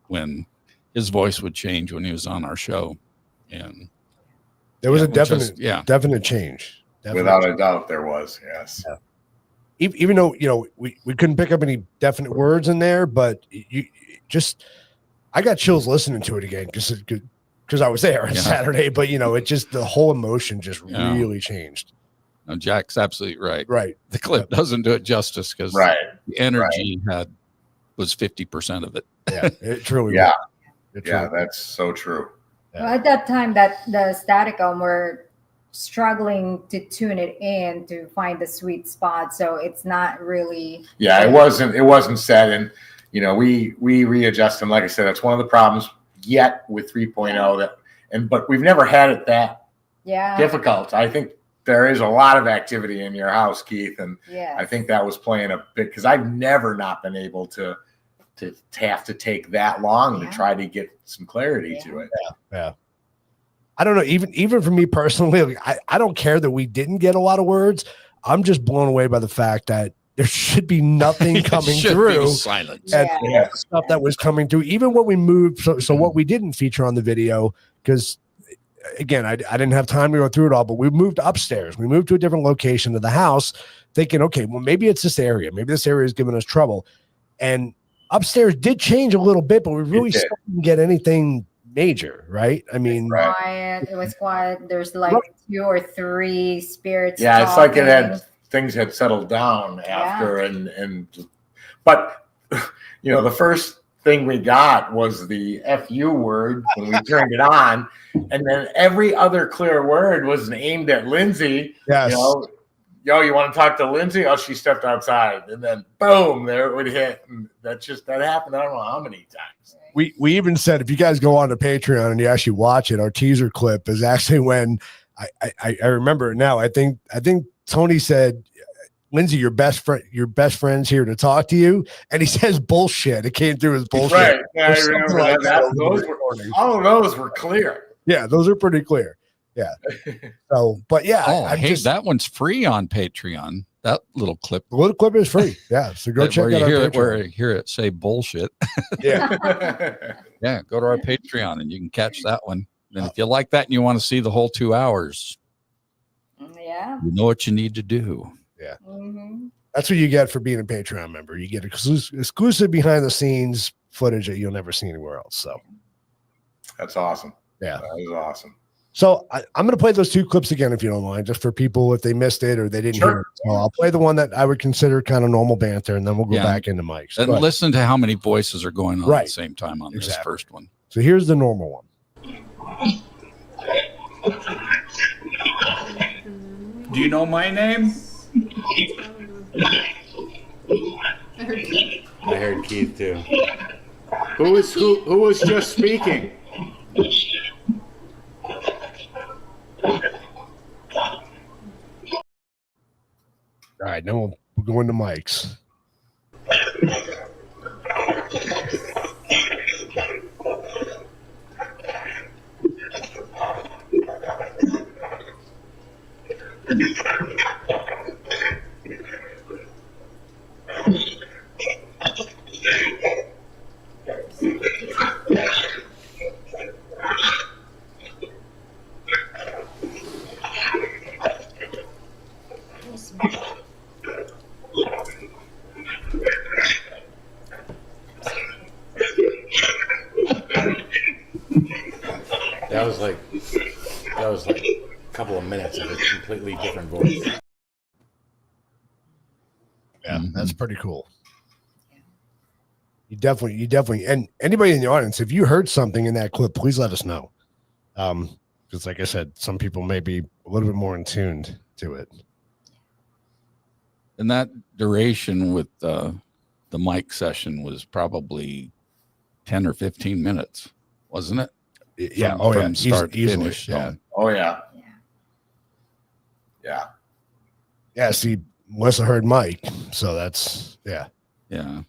Speaker 1: when his voice would change when he was on our show. And
Speaker 3: there was a definite change.
Speaker 4: Without a doubt, there was. Yes.
Speaker 3: Yeah. Even though, we couldn't pick up any definite words in there, but I got chills listening to it again because I was there on Saturday, but it just, the whole emotion just really changed.
Speaker 1: No, Jack's absolutely right.
Speaker 3: Right.
Speaker 1: The clip doesn't do it justice because the energy was 50% of it.
Speaker 3: Yeah, it truly
Speaker 4: was.
Speaker 3: Yeah,
Speaker 4: that's so true.
Speaker 5: Well, at that time, that the Staticom were struggling to tune it in to find the sweet spot, so it's not really.
Speaker 4: Yeah, it wasn't set, and we readjust them. Like I said, that's one of the problems yet with 3.0. But we've never had it that difficult. I think there is a lot of activity in your house, Keith, and I think that was playing a bit because I've never not been able to to have to take that long
Speaker 5: Yeah.
Speaker 4: to try to get some clarity to it.
Speaker 3: Yeah. I don't know. Even for me personally, like, I don't care that we didn't get a lot of words. I'm just blown away by the fact that there should be nothing coming
Speaker 1: Should
Speaker 3: through.
Speaker 1: be silence.
Speaker 3: And
Speaker 5: Yeah.
Speaker 3: the stuff that was coming through, even when we moved. So what we didn't feature on the video, because again, I didn't have time to go through it all, but we moved upstairs. We moved to a different location of the house, thinking, okay, well, maybe it's this area. Maybe this area is giving us trouble. And upstairs did change a little bit, but we really
Speaker 4: did.
Speaker 3: still didn't get anything major, right? I mean,
Speaker 4: Right.
Speaker 5: Quiet. It was quiet. There's like
Speaker 3: Right.
Speaker 5: 2 or 3 spirits.
Speaker 4: Yeah, it's like it had
Speaker 5: talking.
Speaker 4: things had settled down after, and but the first thing we got was the FU word when we turned it on, and then every other clear word was aimed at Lindsay.
Speaker 3: yes.
Speaker 4: You want to talk to Lindsay? Oh, she stepped outside, and then boom, there it would hit. And that happened. I don't know how many times.
Speaker 3: We even said, if you guys go on to Patreon and you actually watch it, our teaser clip is actually when I remember it now. I think Tony said, Lindsay, your best friend's here to talk to you. And he says bullshit. It came through as bullshit.
Speaker 4: Right. Yeah, I
Speaker 3: Or something
Speaker 4: remember
Speaker 3: like
Speaker 4: that.
Speaker 3: that.
Speaker 4: All of those were clear.
Speaker 3: Yeah, those are pretty clear. Yeah. So, but yeah,
Speaker 1: Oh,
Speaker 3: I'm
Speaker 1: hey,
Speaker 3: just,
Speaker 1: that one's free on Patreon. That little clip.
Speaker 3: the little clip is free. Yeah. So go check
Speaker 1: where
Speaker 3: out
Speaker 1: you
Speaker 3: our
Speaker 1: hear it,
Speaker 3: Patreon.
Speaker 1: where you hear it say bullshit.
Speaker 3: Yeah.
Speaker 1: Yeah, go to our Patreon and you can catch that one. And if you like that and you want to see the whole 2 hours,
Speaker 5: Yeah.
Speaker 1: you know what you need to do.
Speaker 5: Mm-hmm.
Speaker 3: That's what you get for being a Patreon member. You get exclusive behind the scenes footage that you'll never see anywhere else. So
Speaker 4: That's awesome.
Speaker 3: Yeah.
Speaker 4: That was awesome.
Speaker 3: So I'm going to play those 2 clips again, if you don't mind, just for people if they missed it or they didn't
Speaker 4: Sure.
Speaker 3: hear it. So I'll play the one that I would consider kind of normal banter, and then we'll go
Speaker 1: Yeah.
Speaker 3: back into Mike's.
Speaker 1: And
Speaker 3: Go ahead.
Speaker 1: listen to how many voices are going on at
Speaker 3: Right.
Speaker 1: the same time on this
Speaker 3: Exactly.
Speaker 1: first one.
Speaker 3: So here's the normal one.
Speaker 10: Do you know my name?
Speaker 6: I heard Keith too. Who was just speaking?
Speaker 3: All right, then we'll go into Mike's.
Speaker 6: That was like a couple of minutes of a completely different voice.
Speaker 3: Yeah, that's pretty cool. You definitely, and anybody in the audience, if you heard something in that clip, please let us know. Because like I said, some people may be a little bit more in tuned to it.
Speaker 1: And that duration with the mic session was probably 10 or 15 minutes, wasn't it?
Speaker 3: Yeah.
Speaker 1: From start to
Speaker 3: easily.
Speaker 1: finish.
Speaker 3: Yeah.
Speaker 1: So,
Speaker 4: Oh yeah.
Speaker 5: Yeah.
Speaker 4: Yeah.
Speaker 3: Yeah. See, Melissa heard Mike, so that's yeah.
Speaker 1: yeah.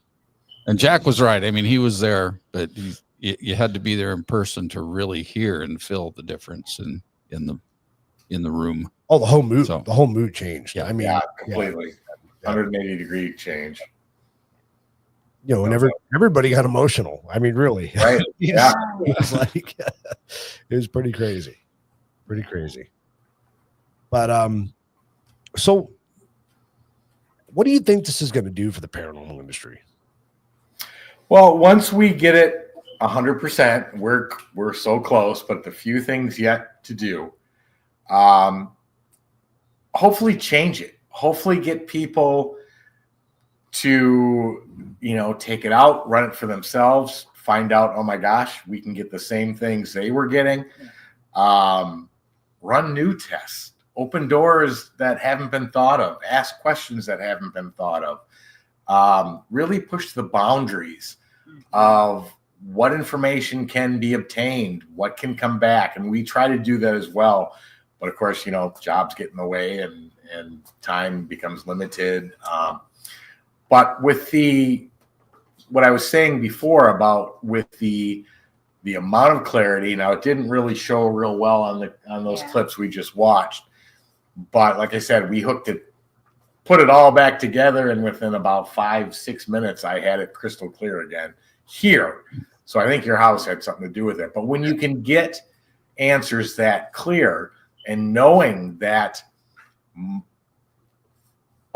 Speaker 1: And Jack was right. I mean, he was there, but you had to be there in person to really hear and feel the difference in the room.
Speaker 3: Oh, the whole mood.
Speaker 1: So-
Speaker 3: The whole mood changed.
Speaker 1: Yeah.
Speaker 3: I mean,
Speaker 4: Yeah, completely. 180-degree change.
Speaker 3: you know, and everybody got emotional. I mean, really.
Speaker 4: Right. Yeah.
Speaker 3: It was like it was pretty crazy. Pretty crazy. But so what do you think this is going to do for the paranormal industry?
Speaker 4: Well, once we get it 100%, we're so close, but the few things yet to do. Hopefully change it. Hopefully get people to, take it out, run it for themselves, find out, oh my gosh, we can get the same things they were getting. Run new tests, open doors that haven't been thought of, ask questions that haven't been thought of. Really push the boundaries of what information can be obtained, what can come back. And we try to do that as well. But of course, jobs get in the way and time becomes limited. But with the what I was saying before about with the amount of clarity. Now, it didn't really show real well on those clips we just watched, but like I said, we put it all back together, and within about 5-6 minutes, I had it crystal clear again here. So I think your house had something to do with it. But when you can get answers that clear, and knowing that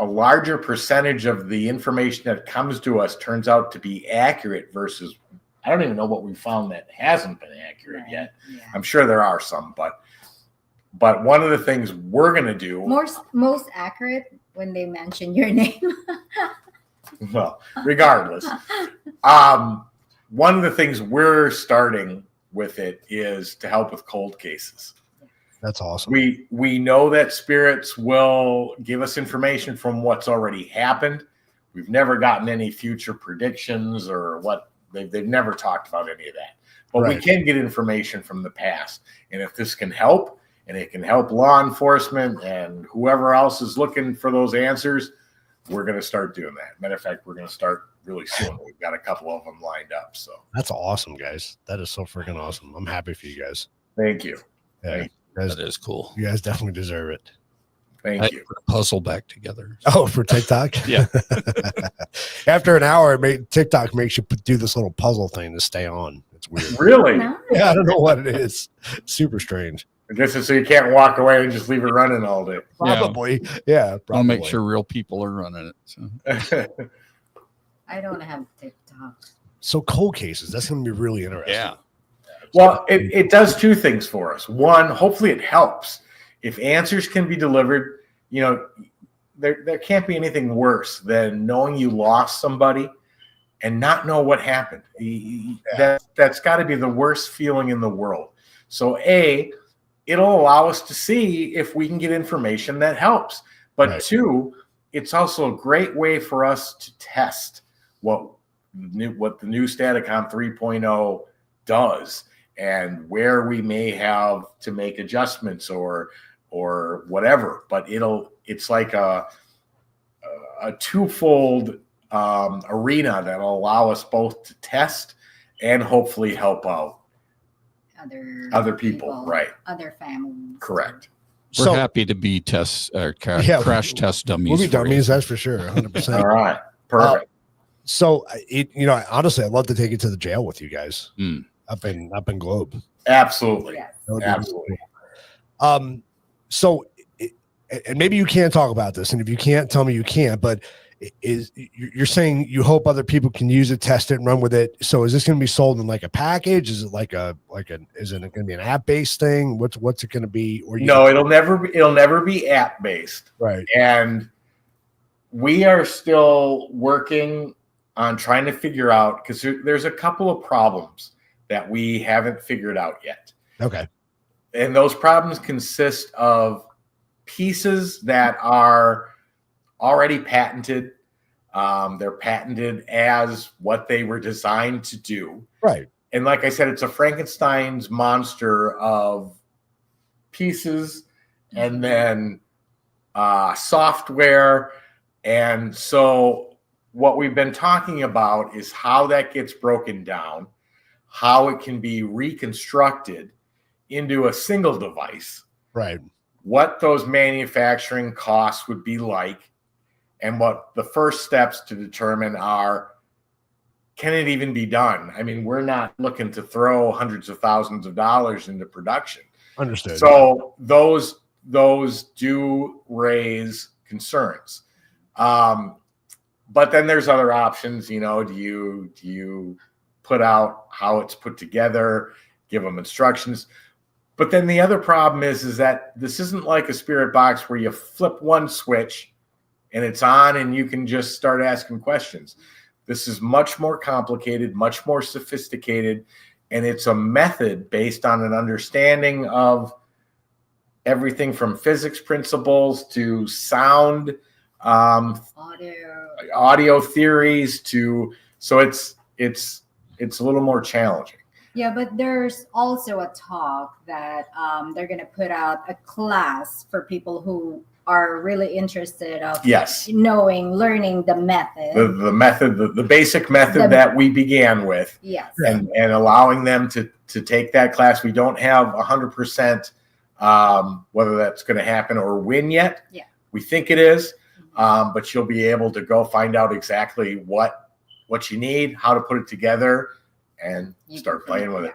Speaker 4: a larger percentage of the information that comes to us turns out to be accurate versus, I don't even know what we found that hasn't been accurate yet. Yeah. I'm sure there are some, but one of the things we're going to do
Speaker 5: most accurate when they mention your name.
Speaker 4: Well, regardless, one of the things we're starting with it is to help with cold cases.
Speaker 3: That's awesome.
Speaker 4: We know that spirits will give us information from what's already happened. We've never gotten any future predictions or what they've never talked about any of that. But we can get information from the past. And if this can help, and it can help law enforcement and whoever else is looking for those answers, we're going to start doing that. Matter of fact, we're going to start really soon. We've got a couple of them lined up. So
Speaker 3: that's awesome, guys. That is so freaking awesome. I'm happy for you guys.
Speaker 4: Thank you.
Speaker 3: Yeah.
Speaker 4: Thank you.
Speaker 3: Guys,
Speaker 1: that is cool.
Speaker 3: You guys definitely deserve it.
Speaker 4: Thank you.
Speaker 1: Put a puzzle back together.
Speaker 3: Oh, for TikTok?
Speaker 1: Yeah.
Speaker 3: After an hour, TikTok makes you do this little puzzle thing to stay on. It's weird.
Speaker 4: Really?
Speaker 3: Yeah, I don't know what it is. Super strange.
Speaker 4: I guess it's so you can't walk away and just leave it running all day.
Speaker 3: Probably. Yeah.
Speaker 1: I'll make sure real people are running it. So.
Speaker 5: I don't have TikTok.
Speaker 3: So cold cases, that's going to be really interesting.
Speaker 1: Yeah.
Speaker 4: Well, it does two things for us. One, hopefully it helps. If answers can be delivered, there can't be anything worse than knowing you lost somebody and not know what happened. That's got to be the worst feeling in the world. So it'll allow us to see if we can get information that helps. But two, it's also a great way for us to test what the new Staticom 3.0 does, and where we may have to make adjustments or whatever. But it's like a twofold arena that'll allow us both to test and hopefully help out other people, right?
Speaker 5: Other families.
Speaker 4: Correct.
Speaker 1: We're happy to be crash test dummies.
Speaker 3: We'll be dummies, that's for sure. 100%.
Speaker 4: All right. Perfect.
Speaker 3: So, honestly, I'd love to take it to the jail with you guys up in Globe.
Speaker 4: Absolutely.
Speaker 5: Yes.
Speaker 4: Absolutely.
Speaker 3: So, and maybe you can't talk about this, and if you can't, tell me you can't. But you're saying you hope other people can use it, test it, and run with it. So, is this going to be sold in like a package? Is it is it going to be an app based thing? What's it going to be? Or
Speaker 4: it'll never be app based.
Speaker 3: Right.
Speaker 4: And we are still working on trying to figure out, because there's a couple of problems that we haven't figured out yet.
Speaker 3: Okay.
Speaker 4: And those problems consist of pieces that are already patented. They're patented as what they were designed to do.
Speaker 3: Right.
Speaker 4: And like I said, it's a Frankenstein's monster of pieces and then software. And so what we've been talking about is how that gets broken down, how it can be reconstructed into a single device.
Speaker 3: Right.
Speaker 4: What those manufacturing costs would be like, and what the first steps to determine are, can it even be done? I mean, we're not looking to throw hundreds of thousands of dollars into production.
Speaker 3: Understood.
Speaker 4: So those do raise concerns. But then there's other options. Do you put out how it's put together, give them instructions? But then the other problem is that this isn't like a spirit box where you flip one switch and it's on and you can just start asking questions. This is much more complicated, much more sophisticated, and it's a method based on an understanding of everything from physics principles to sound, audio theories so it's a little more challenging.
Speaker 5: Yeah, but there's also a talk that they're going to put out a class for people who are really interested of
Speaker 4: Yes.
Speaker 5: learning the method.
Speaker 4: The method, the basic method that we began with.
Speaker 5: Yes.
Speaker 4: And allowing them to take that class. We don't have 100% whether that's going to happen or when yet.
Speaker 5: Yeah.
Speaker 4: We think it is, but you'll be able to go find out exactly what you need, how to put it together, and start playing with it.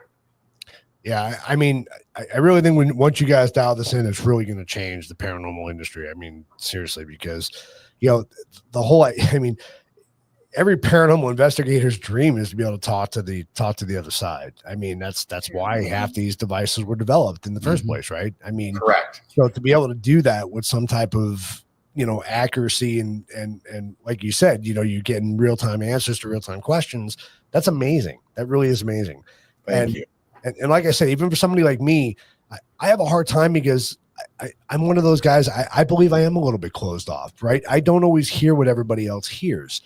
Speaker 3: Yeah, I mean, I really think once you guys dial this in, it's really going to change the paranormal industry. I mean, seriously, because the whole, I mean, every paranormal investigator's dream is to be able to talk to the other side. I mean, that's why half these devices were developed in the first place, right? I mean,
Speaker 4: correct.
Speaker 3: So to be able to do that with some type of accuracy and like you said, you're getting real-time answers to real-time questions. That's amazing. That really is amazing.
Speaker 4: Thank you.
Speaker 3: And like I said, even for somebody like me, I have a hard time because I'm one of those guys. I believe I am a little bit closed off, right? I don't always hear what everybody else hears.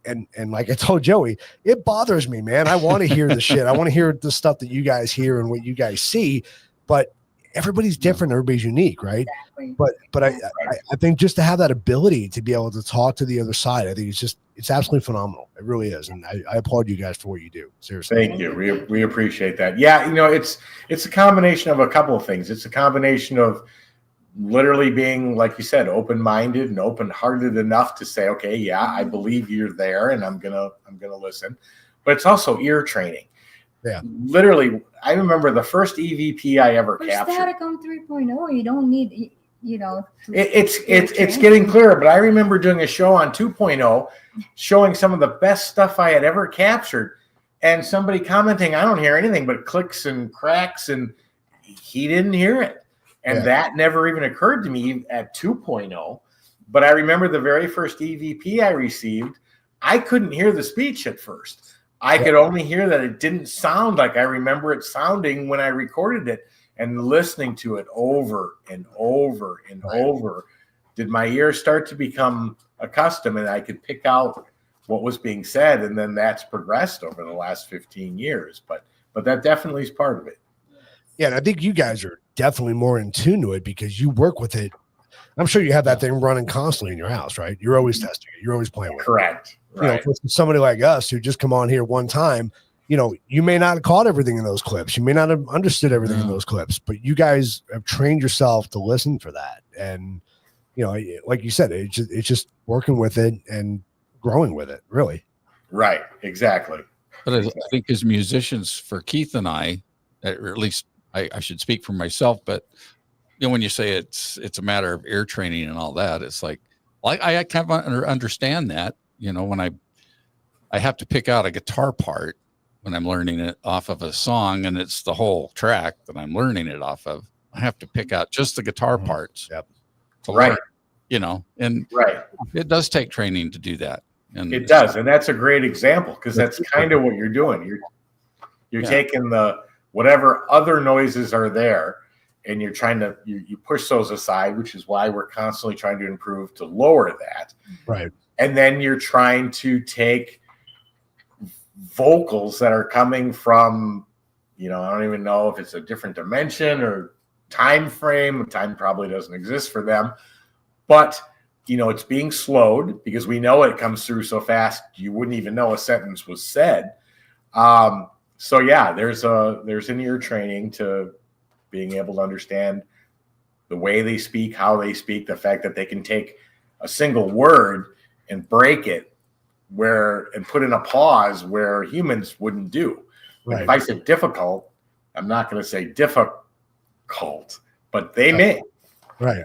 Speaker 3: And like I told Joey, it bothers me, man. I want to hear the shit. I want to hear the stuff that you guys hear and what you guys see, but everybody's different. Everybody's unique, right?
Speaker 5: Exactly.
Speaker 3: But I think just to have that ability to be able to talk to the other side, I think it's absolutely phenomenal. It really is. And I applaud you guys for what you do. Seriously.
Speaker 4: Thank you. We appreciate that. Yeah. It's a combination of a couple of things. It's a combination of literally being, like you said, open-minded and open-hearted enough to say, okay, yeah, I believe you're there and I'm gonna listen. But it's also ear training.
Speaker 3: Yeah.
Speaker 4: Literally, I remember the first EVP I ever
Speaker 5: For
Speaker 4: captured.
Speaker 5: Staticom 3.0, you don't need,
Speaker 4: It's getting clearer, but I remember doing a show on 2.0 showing some of the best stuff I had ever captured, and somebody commenting, I don't hear anything but clicks and cracks, and he didn't hear it. And that never even occurred to me at 2.0. But I remember the very first EVP I received, I couldn't hear the speech at first. I could only hear that it didn't sound like I remember it sounding when I recorded it. And listening to it over and over and over, did my ears start to become accustomed, and I could pick out what was being said. And then that's progressed over the last 15 years. But that definitely is part of it.
Speaker 3: Yeah, and I think you guys are definitely more in tune to it because you work with it. I'm sure you have that thing running constantly in your house, right? You're always testing it. You're always playing with it.
Speaker 4: Correct. Right.
Speaker 3: For somebody like us who just come on here one time, you may not have caught everything in those clips. You may not have understood everything in those clips, but you guys have trained yourself to listen for that. And, like you said, it's just working with it and growing with it, really.
Speaker 4: Right. Exactly.
Speaker 1: But I think as musicians, for Keith and I, or at least I should speak for myself, but when you say it's a matter of ear training and all that, it's like I kind of understand that, when I have to pick out a guitar part when I'm learning it off of a song, and it's the whole track that I'm learning it off of. I have to pick out just the guitar parts.
Speaker 3: Yep.
Speaker 1: To learn, and
Speaker 4: right.
Speaker 1: It does take training to do that. And
Speaker 4: it does. And that's a great example because that's kind of what you're doing. You're taking the whatever other noises are there, and you're trying to you push those aside, which is why we're constantly trying to improve to lower that.
Speaker 3: Right.
Speaker 4: And then you're trying to take vocals that are coming from, I don't even know if it's a different dimension or time frame. Time probably doesn't exist for them, but it's being slowed because we know it comes through so fast you wouldn't even know a sentence was said. So yeah, there's an ear training to being able to understand the way they speak, how they speak, the fact that they can take a single word and break it and put in a pause where humans wouldn't do. Right. If I said difficult, I'm not going to say difficult, but they may.
Speaker 3: Right.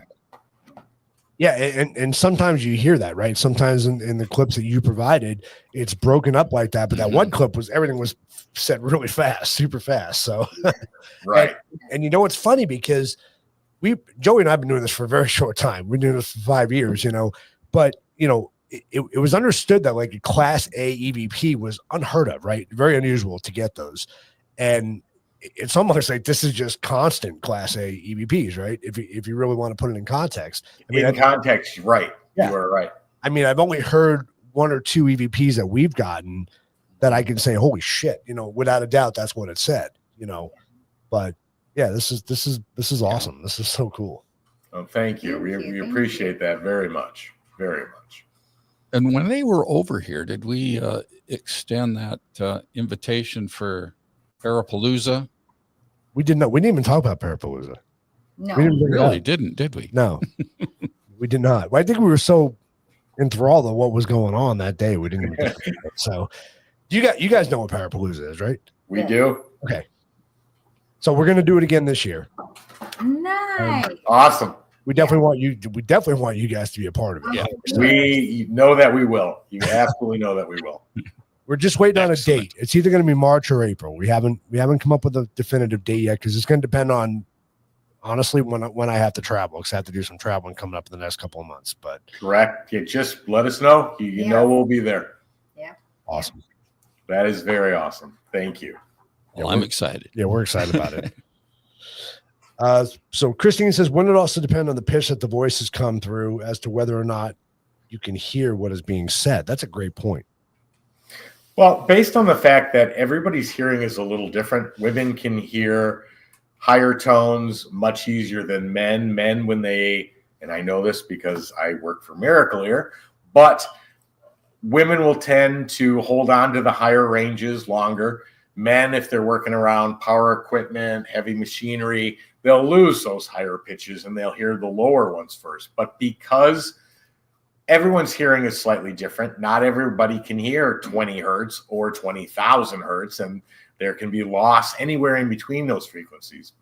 Speaker 3: Yeah, and sometimes you hear that, right? Sometimes in the clips that you provided, it's broken up like that. But that one clip everything was said really fast, super fast. So,
Speaker 4: right.
Speaker 3: And it's funny because Joey and I have been doing this for a very short time. We've been doing this for 5 years, but it was understood that like a Class A EVP was unheard of, right? Very unusual to get those, and it's almost like this is just constant Class A EVPs, right? If you really want to put it in context.
Speaker 4: Context, right? Yeah. You are right.
Speaker 3: I mean, I've only heard 1 or 2 EVPs that we've gotten that I can say, "Holy shit!" Without a doubt, that's what it said. But yeah, this is awesome. This is so cool.
Speaker 4: Oh, thank you. We appreciate that very much. Very much.
Speaker 1: And when they were over here, did we extend that invitation for Parapalooza?
Speaker 3: We did not. We didn't even talk about Parapalooza.
Speaker 5: No.
Speaker 3: We didn't
Speaker 1: Really didn't, did we?
Speaker 3: No, we did not. Well, I think we were so enthralled on what was going on that day, we didn't even think about it. So you guys know what Parapalooza is, right?
Speaker 4: We do.
Speaker 3: Okay. So we're gonna do it again this year.
Speaker 5: Nice.
Speaker 4: Awesome.
Speaker 3: We definitely want you. We definitely want you guys to be a part of it.
Speaker 1: Yeah.
Speaker 4: We know that we will. You absolutely know that we will.
Speaker 3: We're just waiting on a
Speaker 1: Excellent.
Speaker 3: date. It's either going to be March or April. We haven't come up with a definitive date yet because it's going to depend on, honestly, when I have to travel, because I have to do some traveling coming up in the next couple of months. But
Speaker 4: Correct. You just let us know. You know we'll be there.
Speaker 5: Yeah.
Speaker 3: awesome.
Speaker 4: That is very awesome. Thank you.
Speaker 1: Well, I'm excited.
Speaker 3: Yeah, we're excited about it. So Christine says, wouldn't it also depend on the pitch that the voices come through as to whether or not you can hear what is being said? That's a great point.
Speaker 4: Well, based on the fact that everybody's hearing is a little different, women can hear higher tones much easier than men. Men, when they, and I know this because I work for Miracle Ear, but women will tend to hold on to the higher ranges longer. Men, if they're working around power equipment, heavy machinery, they'll lose those higher pitches and they'll hear the lower ones first. But because everyone's hearing is slightly different, not everybody can hear 20 hertz or 20,000 hertz, and there can be loss anywhere in between those frequencies.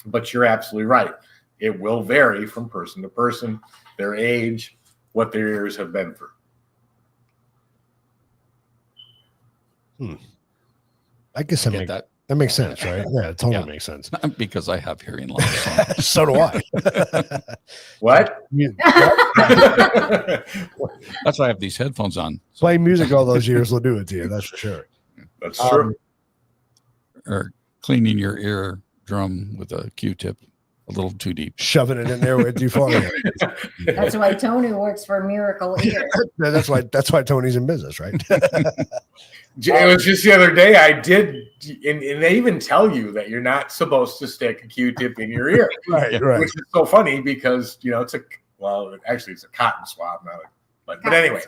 Speaker 4: But you're absolutely right. It will vary from person to person, their age, what their ears have been through.
Speaker 3: I guess that makes sense, right? Yeah, it totally makes sense.
Speaker 1: Because I have hearing loss.
Speaker 3: So do I.
Speaker 4: What?
Speaker 1: That's why I have these headphones on.
Speaker 3: Play music all those years will do it to you. That's for sure.
Speaker 4: That's true.
Speaker 1: Or cleaning your eardrum with a Q-tip a little too deep.
Speaker 3: Shoving it in there way too far.
Speaker 5: That's why Tony works for Miracle Ear.
Speaker 3: That's why Tony's in business, right?
Speaker 4: It was just the other day I did, and they even tell you that you're not supposed to stick a Q-tip in your ear,
Speaker 3: right.
Speaker 4: Which is so funny because it's a cotton swab, but anyway.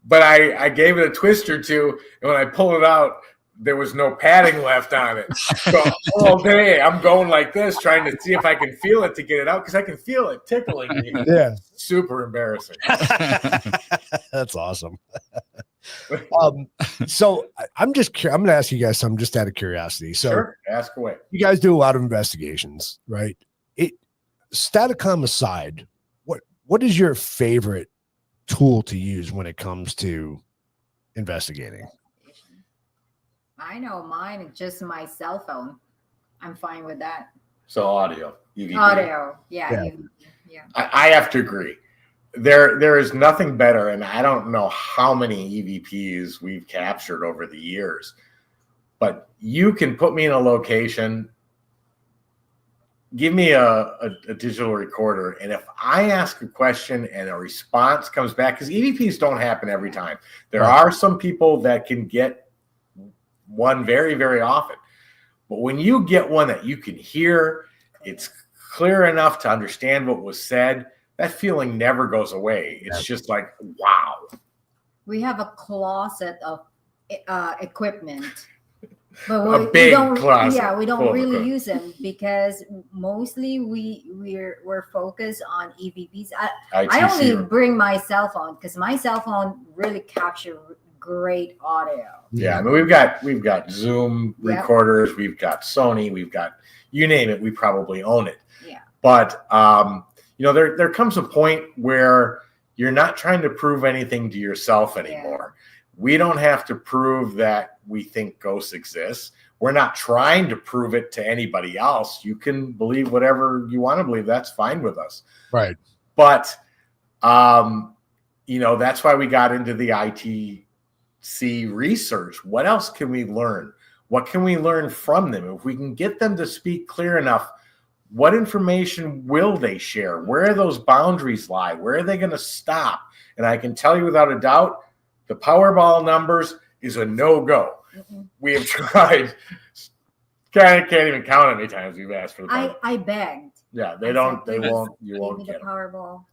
Speaker 4: But I gave it a twist or two, and when I pulled it out, there was no padding left on it. So all day I'm going like this, trying to see if I can feel it to get it out because I can feel it tickling me.
Speaker 3: Yeah,
Speaker 4: super embarrassing.
Speaker 3: That's awesome. So I'm going to ask you guys something just out of curiosity. So
Speaker 4: sure, ask away.
Speaker 3: You guys do a lot of investigations, right? Staticom aside, what is your favorite tool to use when it comes to investigating?
Speaker 5: I know mine is just my cell phone. I'm fine with that.
Speaker 4: So audio, EVP.
Speaker 5: Audio, yeah.
Speaker 4: I have to agree. There is nothing better, and I don't know how many EVPs we've captured over the years, but you can put me in a location, give me a digital recorder, and if I ask a question and a response comes back, because EVPs don't happen every time. There are some people that can get one very, very often. But when you get one that you can hear, it's clear enough to understand what was said, that feeling never goes away. It's just like, wow.
Speaker 5: We have a closet of equipment. But
Speaker 4: we don't
Speaker 5: really use them because mostly we're focused on EVPs. I only bring my cell phone because my cell phone really captures great audio.
Speaker 4: Yeah, I mean we've got Zoom recorders, we've got Sony, we've got you name it, we probably own it.
Speaker 5: Yeah.
Speaker 4: But there comes a point where you're not trying to prove anything to yourself anymore. Yeah. We don't have to prove that we think ghosts exist. We're not trying to prove it to anybody else. You can believe whatever you want to believe. That's fine with us.
Speaker 3: Right.
Speaker 4: But that's why we got into the ITC research. What else can we learn? What can we learn from them? If we can get them to speak clear enough, what information will they share? Where those boundaries lie? Where are they going to stop? And I can tell you without a doubt, the Powerball numbers is a no-go. Mm-hmm. We have tried. Can't even count how many times we've asked for the Powerball.
Speaker 5: I begged.
Speaker 4: Yeah, they don't. They won't. You
Speaker 5: Give
Speaker 4: won't
Speaker 5: me the
Speaker 4: get them.
Speaker 5: Powerball.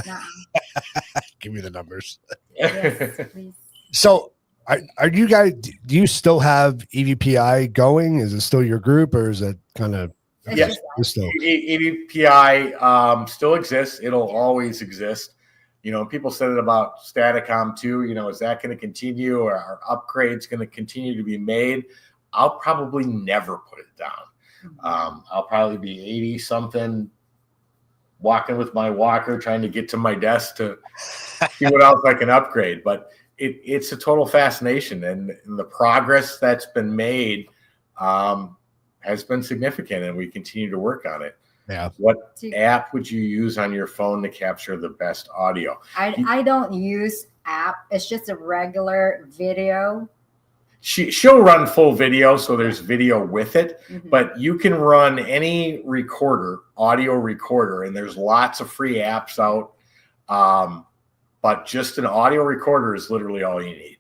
Speaker 5: Nuh-uh.
Speaker 3: Give me the numbers.
Speaker 5: Yes, please.
Speaker 3: So, are you guys? Do you still have EVPI going? Is it still your group, or is it kind of?
Speaker 5: It's
Speaker 4: Yes.
Speaker 5: just
Speaker 3: Still.
Speaker 4: EVPI still exists. It'll always exist. You know, people said it about Staticom too. You know, is that going to continue, or are upgrades going to continue to be made? I'll probably never put it down. I'll probably be 80 something, walking with my walker, trying to get to my desk to see what else I can upgrade. But it's a total fascination, and the progress that's been made has been significant, and we continue to work on it.
Speaker 3: Yeah.
Speaker 4: What app would you use on your phone to capture the best audio?
Speaker 5: I don't use app. It's just a regular video.
Speaker 4: She'll run full video, so there's video with it,
Speaker 5: Mhm.
Speaker 4: but you can run any recorder, audio recorder, and there's lots of free apps out. But just an audio recorder is literally all you need.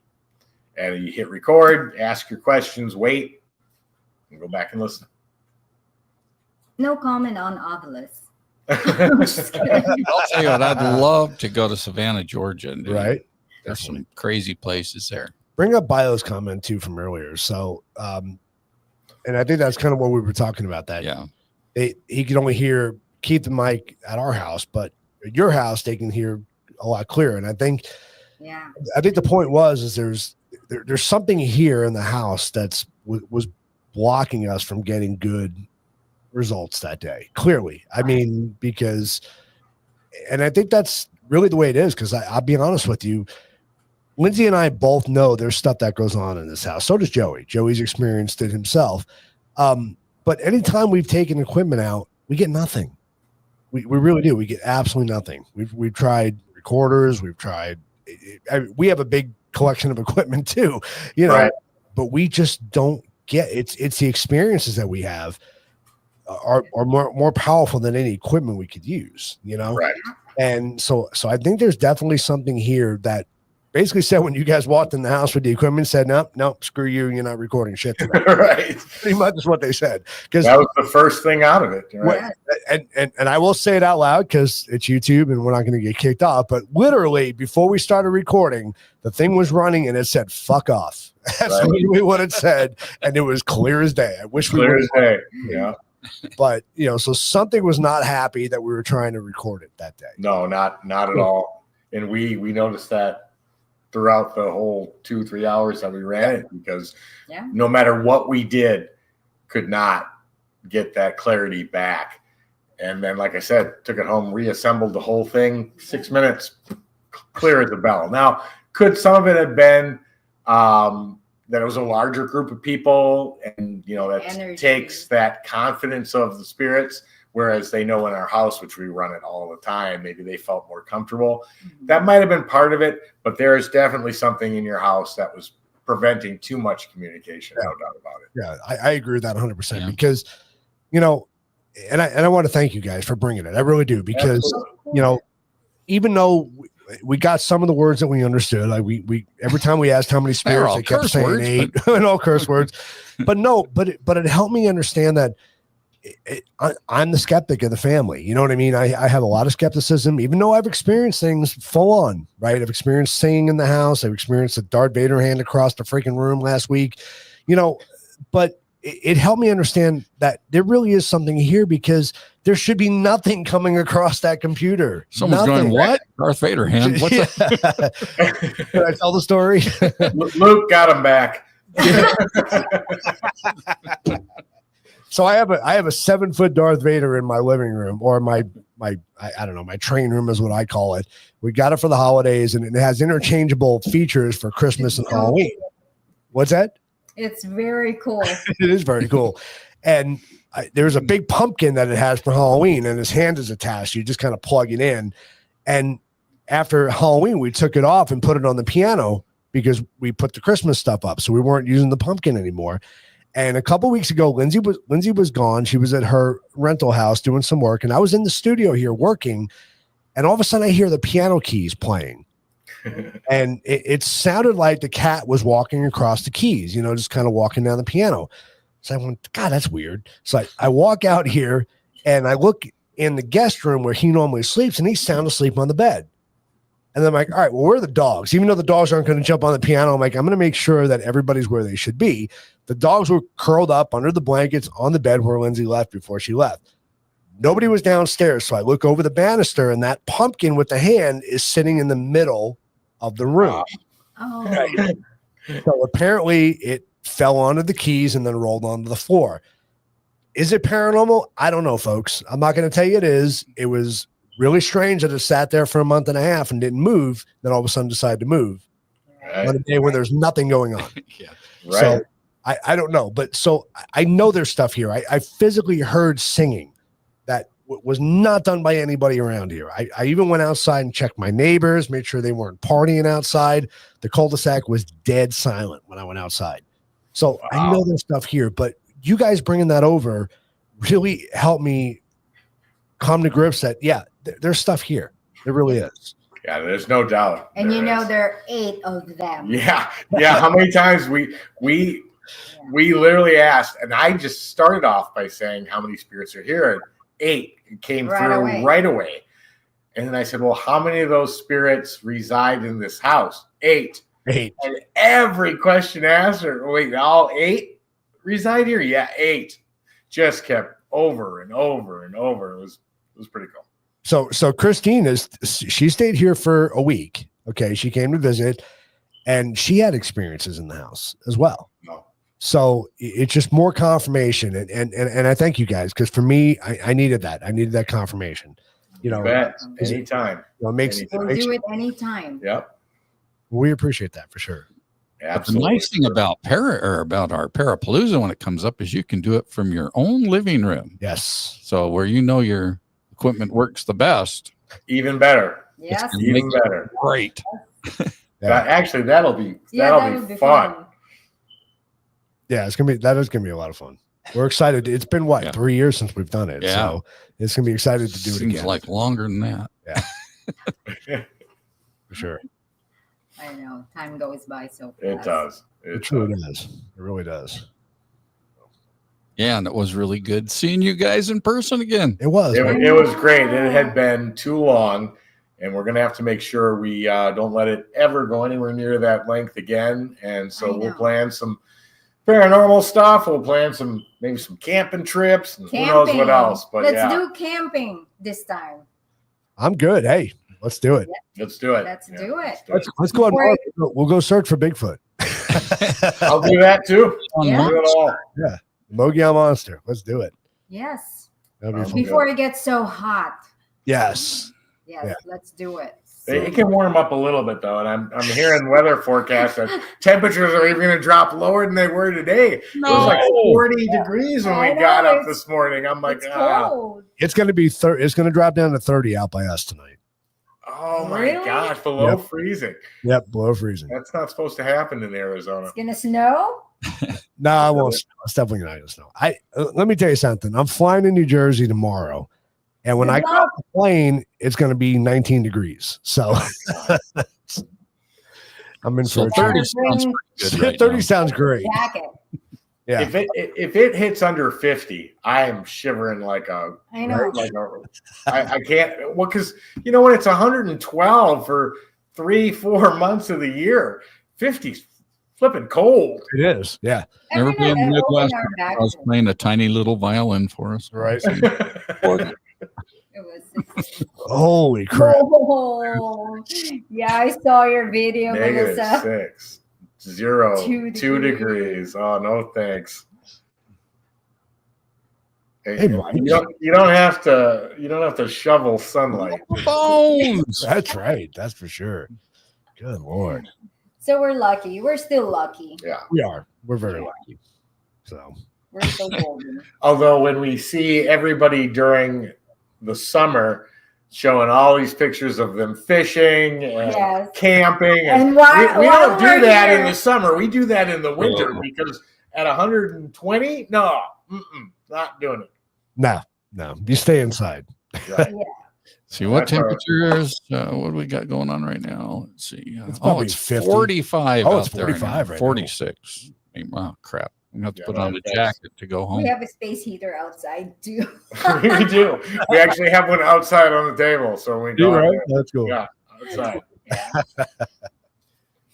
Speaker 4: And you hit record, ask your questions, wait, and go back and listen.
Speaker 5: No comment on Ovilus.
Speaker 1: I'll tell you what, I'd love to go to Savannah, Georgia. And
Speaker 3: Right.
Speaker 1: There's some crazy places there.
Speaker 3: Bring up Bio's comment too from earlier. So, and I think that's kind of what we were talking about. That he can only keep the mic at our house, but at your house they can hear a lot clearer. And I think the point is there's something here in the house was blocking us from getting good results that day. Clearly, I mean, and I think that's really the way it is. Because I'll be honest with you. Lindsay and I both know there's stuff that goes on in this house. So does Joey. Joey's experienced it himself. But anytime we've taken equipment out, we get nothing. We really do. We get absolutely nothing. We've tried recorders. We've tried. We have a big collection of equipment too, you know. Right. But we just don't get it's the experiences that we have are more powerful than any equipment we could use, you know.
Speaker 4: Right.
Speaker 3: And so I think there's definitely something here that basically said when you guys walked in the house with the equipment, said, nope, screw you, you're not recording shit today.
Speaker 4: Right.
Speaker 3: Pretty much is what they said. Because
Speaker 4: that was the first thing out of it. Right.
Speaker 3: And I will say it out loud because it's YouTube and we're not going to get kicked off. But literally, before we started recording, the thing was running and it said, fuck off. That's literally what it said. And it was clear as day. I wish we were.
Speaker 4: Clear as day. Yeah.
Speaker 3: But, you know, so something was not happy that we were trying to record it that day.
Speaker 4: No, not at all. And we noticed that throughout the whole 2-3 hours that we ran it, because no matter what we did, could not get that clarity back. And then, like I said, took it home, reassembled the whole thing, 6 minutes, clear as a bell. Now, could some of it have been that it was a larger group of people, and you know that takes that confidence of the spirits, whereas they know in our house, which we run it all the time, maybe they felt more comfortable. That might have been part of it, but there is definitely something in your house that was preventing too much communication. No doubt about it.
Speaker 3: Yeah, I agree with that 100% because, you know, and I want to thank you guys for bringing it. I really do, because, you know, even though we got some of the words that we understood, like we every time we asked how many spirits, they kept saying words, 8 and all curse words, but it helped me understand that I'm the skeptic of the family. You know what I mean? I have a lot of skepticism, even though I've experienced things full on, right? I've experienced singing in the house. I've experienced a Darth Vader hand across the freaking room last week, you know, but it helped me understand that there really is something here, because there should be nothing coming across that computer.
Speaker 1: Someone's going, what? Darth Vader hand? What's
Speaker 3: that? Can I tell the story?
Speaker 4: Luke got him back.
Speaker 3: So I have a 7-foot Darth Vader in my living room, or my I don't know, my train room is what I call it. We got it for the holidays, and it has interchangeable features for Christmas and Halloween. What's that?
Speaker 5: It's very cool.
Speaker 3: It is very cool. And there's a big pumpkin that it has for Halloween, and his hand is attached. You just kind of plug it in. And after Halloween, we took it off and put it on the piano because we put the Christmas stuff up. So we weren't using the pumpkin anymore. And a couple weeks ago, Lindsay was gone. She was at her rental house doing some work, and I was in the studio here working. And all of a sudden, I hear the piano keys playing. And it sounded like the cat was walking across the keys, you know, just kind of walking down the piano. So I went, God, that's weird. So I walk out here, And I look in the guest room where he normally sleeps, and he's sound asleep on the bed. And then I'm like, all right, well, where are the dogs? Even though the dogs aren't going to jump on the piano, I'm like, I'm going to make sure that everybody's where they should be. The dogs were curled up under the blankets on the bed where Lindsay left before she left. Nobody was downstairs. So I look over the banister, and that pumpkin with the hand is sitting in the middle of the room.
Speaker 5: Oh.
Speaker 3: So apparently it fell onto the keys and then rolled onto the floor. Is it paranormal? I don't know, folks. I'm not going to tell you it is. It was really strange that it sat there for a month and a half and didn't move. Then all of a sudden decided to move on a day when there's nothing going on.
Speaker 1: Yeah.
Speaker 4: Right.
Speaker 3: So I don't know. But so I know there's stuff here. I physically heard singing that was not done by anybody around here. I even went outside and checked my neighbors, made sure they weren't partying outside. The cul-de-sac was dead silent when I went outside. So I know there's stuff here, but you guys bringing that over really helped me come to grips that, yeah, there's stuff here. There really is.
Speaker 4: Yeah, there's no doubt.
Speaker 5: And
Speaker 4: there is.
Speaker 5: there are 8 of them.
Speaker 4: Yeah. How many times we literally asked, and I just started off by saying how many spirits are here, and 8 came through right away. And then I said, well, how many of those spirits reside in this house? 8. And every question answered, wait, all 8 reside here? Yeah, 8. Just kept over and over and over. It was pretty cool.
Speaker 3: So Christine she stayed here for a week. Okay. She came to visit, and she had experiences in the house as well.
Speaker 4: No.
Speaker 3: So it's just more confirmation. And I thank you guys, because for me, I needed that. I needed that confirmation. You know,
Speaker 4: anytime.
Speaker 5: We'll do it anytime.
Speaker 4: Yep.
Speaker 3: We appreciate that for sure.
Speaker 4: Absolutely.
Speaker 1: But the nice thing about about our Parapalooza when it comes up is you can do it from your own living room.
Speaker 3: Yes.
Speaker 1: So where you know your equipment works the best.
Speaker 4: Even better.
Speaker 5: Yes.
Speaker 4: Even better.
Speaker 1: Great.
Speaker 4: Actually, that'll be fun.
Speaker 3: Yeah, that is gonna be a lot of fun. We're excited. It's been 3 years since we've done it.
Speaker 1: Yeah.
Speaker 3: So it's gonna be excited to do it
Speaker 1: Seems
Speaker 3: again.
Speaker 1: like longer than that.
Speaker 3: Yeah. For sure.
Speaker 5: I know. Time goes by so fast.
Speaker 4: It does.
Speaker 3: It truly does. It really does.
Speaker 1: Yeah, and it was really good seeing you guys in person again.
Speaker 3: It was.
Speaker 4: It was great. It had been too long, and we're gonna have to make sure we don't let it ever go anywhere near that length again. And so we'll plan some paranormal stuff. We'll plan maybe some camping trips. And who knows what else? But
Speaker 5: let's do camping this time.
Speaker 3: I'm good. Hey, let's do it.
Speaker 4: Let's do it.
Speaker 5: Let's do it.
Speaker 3: Let's go on. We'll go search for Bigfoot.
Speaker 4: I'll do that too.
Speaker 5: Yeah.
Speaker 4: I'll do it all.
Speaker 3: Yeah. Mogial Monster. Let's do it.
Speaker 5: Yes.
Speaker 3: That'll be fun.
Speaker 5: Before it gets so hot.
Speaker 3: Yes.
Speaker 5: Yes. Let's do it.
Speaker 4: It can warm up a little bit though, and I'm hearing weather forecasts that temperatures are even going to drop lower than they were today. It was like 40 degrees when we got up this morning. I'm like,
Speaker 5: cold.
Speaker 3: It's going to be it's going to drop down to 30 out by us tonight.
Speaker 4: Oh my gosh, below freezing.
Speaker 3: Yep, below freezing.
Speaker 4: That's not supposed to happen in Arizona.
Speaker 5: It's gonna snow.
Speaker 3: No, I won't. It's definitely not going to snow. Let me tell you something. I'm flying to New Jersey tomorrow, and when I get off the plane, it's going to be 19 degrees. So I'm in for a
Speaker 1: 30 sounds pretty good right
Speaker 3: 30
Speaker 1: now.
Speaker 3: sounds great.
Speaker 5: Jacket.
Speaker 3: Yeah.
Speaker 4: If it hits under 50, I am shivering like a.
Speaker 5: I know.
Speaker 4: I can't. Well, because when it's 112 for 3-4 months of the year, 50's flipping cold.
Speaker 3: It is. Yeah.
Speaker 1: Never been in the Midwest. I was playing a tiny little violin for us.
Speaker 3: Right.
Speaker 5: It was.
Speaker 3: Holy crap.
Speaker 5: Oh, yeah, I saw your video,
Speaker 4: Negative
Speaker 5: Melissa.
Speaker 4: 6, 0,
Speaker 5: 2
Speaker 4: 2 degrees. Oh no, thanks. Hey, you don't have to shovel sunlight.
Speaker 1: Bones.
Speaker 3: That's right. That's for sure. Good Lord.
Speaker 5: So we're lucky. We're still lucky.
Speaker 4: Yeah,
Speaker 3: We are. We're very lucky. So
Speaker 5: We're still golden.
Speaker 4: although when we see everybody during the summer showing all these pictures of them fishing and camping, and we don't do that in the summer. We do that in the winter because at 120, no, not doing it.
Speaker 3: no. You stay inside.
Speaker 4: Yeah.
Speaker 1: See what temperatures? What do we got going on right now? Let's see.
Speaker 3: It's probably
Speaker 1: it's
Speaker 3: 50.
Speaker 1: 45.
Speaker 3: Oh, it's
Speaker 1: out there
Speaker 3: 45
Speaker 1: now.
Speaker 3: right now.
Speaker 1: 46. Wow, crap. You have to
Speaker 4: Yeah,
Speaker 1: put on a
Speaker 4: that's-
Speaker 1: jacket to go home.
Speaker 5: We have a space heater outside too.
Speaker 4: We do. We actually have one outside on the table, so we go.
Speaker 3: Right? That's cool.
Speaker 4: Yeah, outside.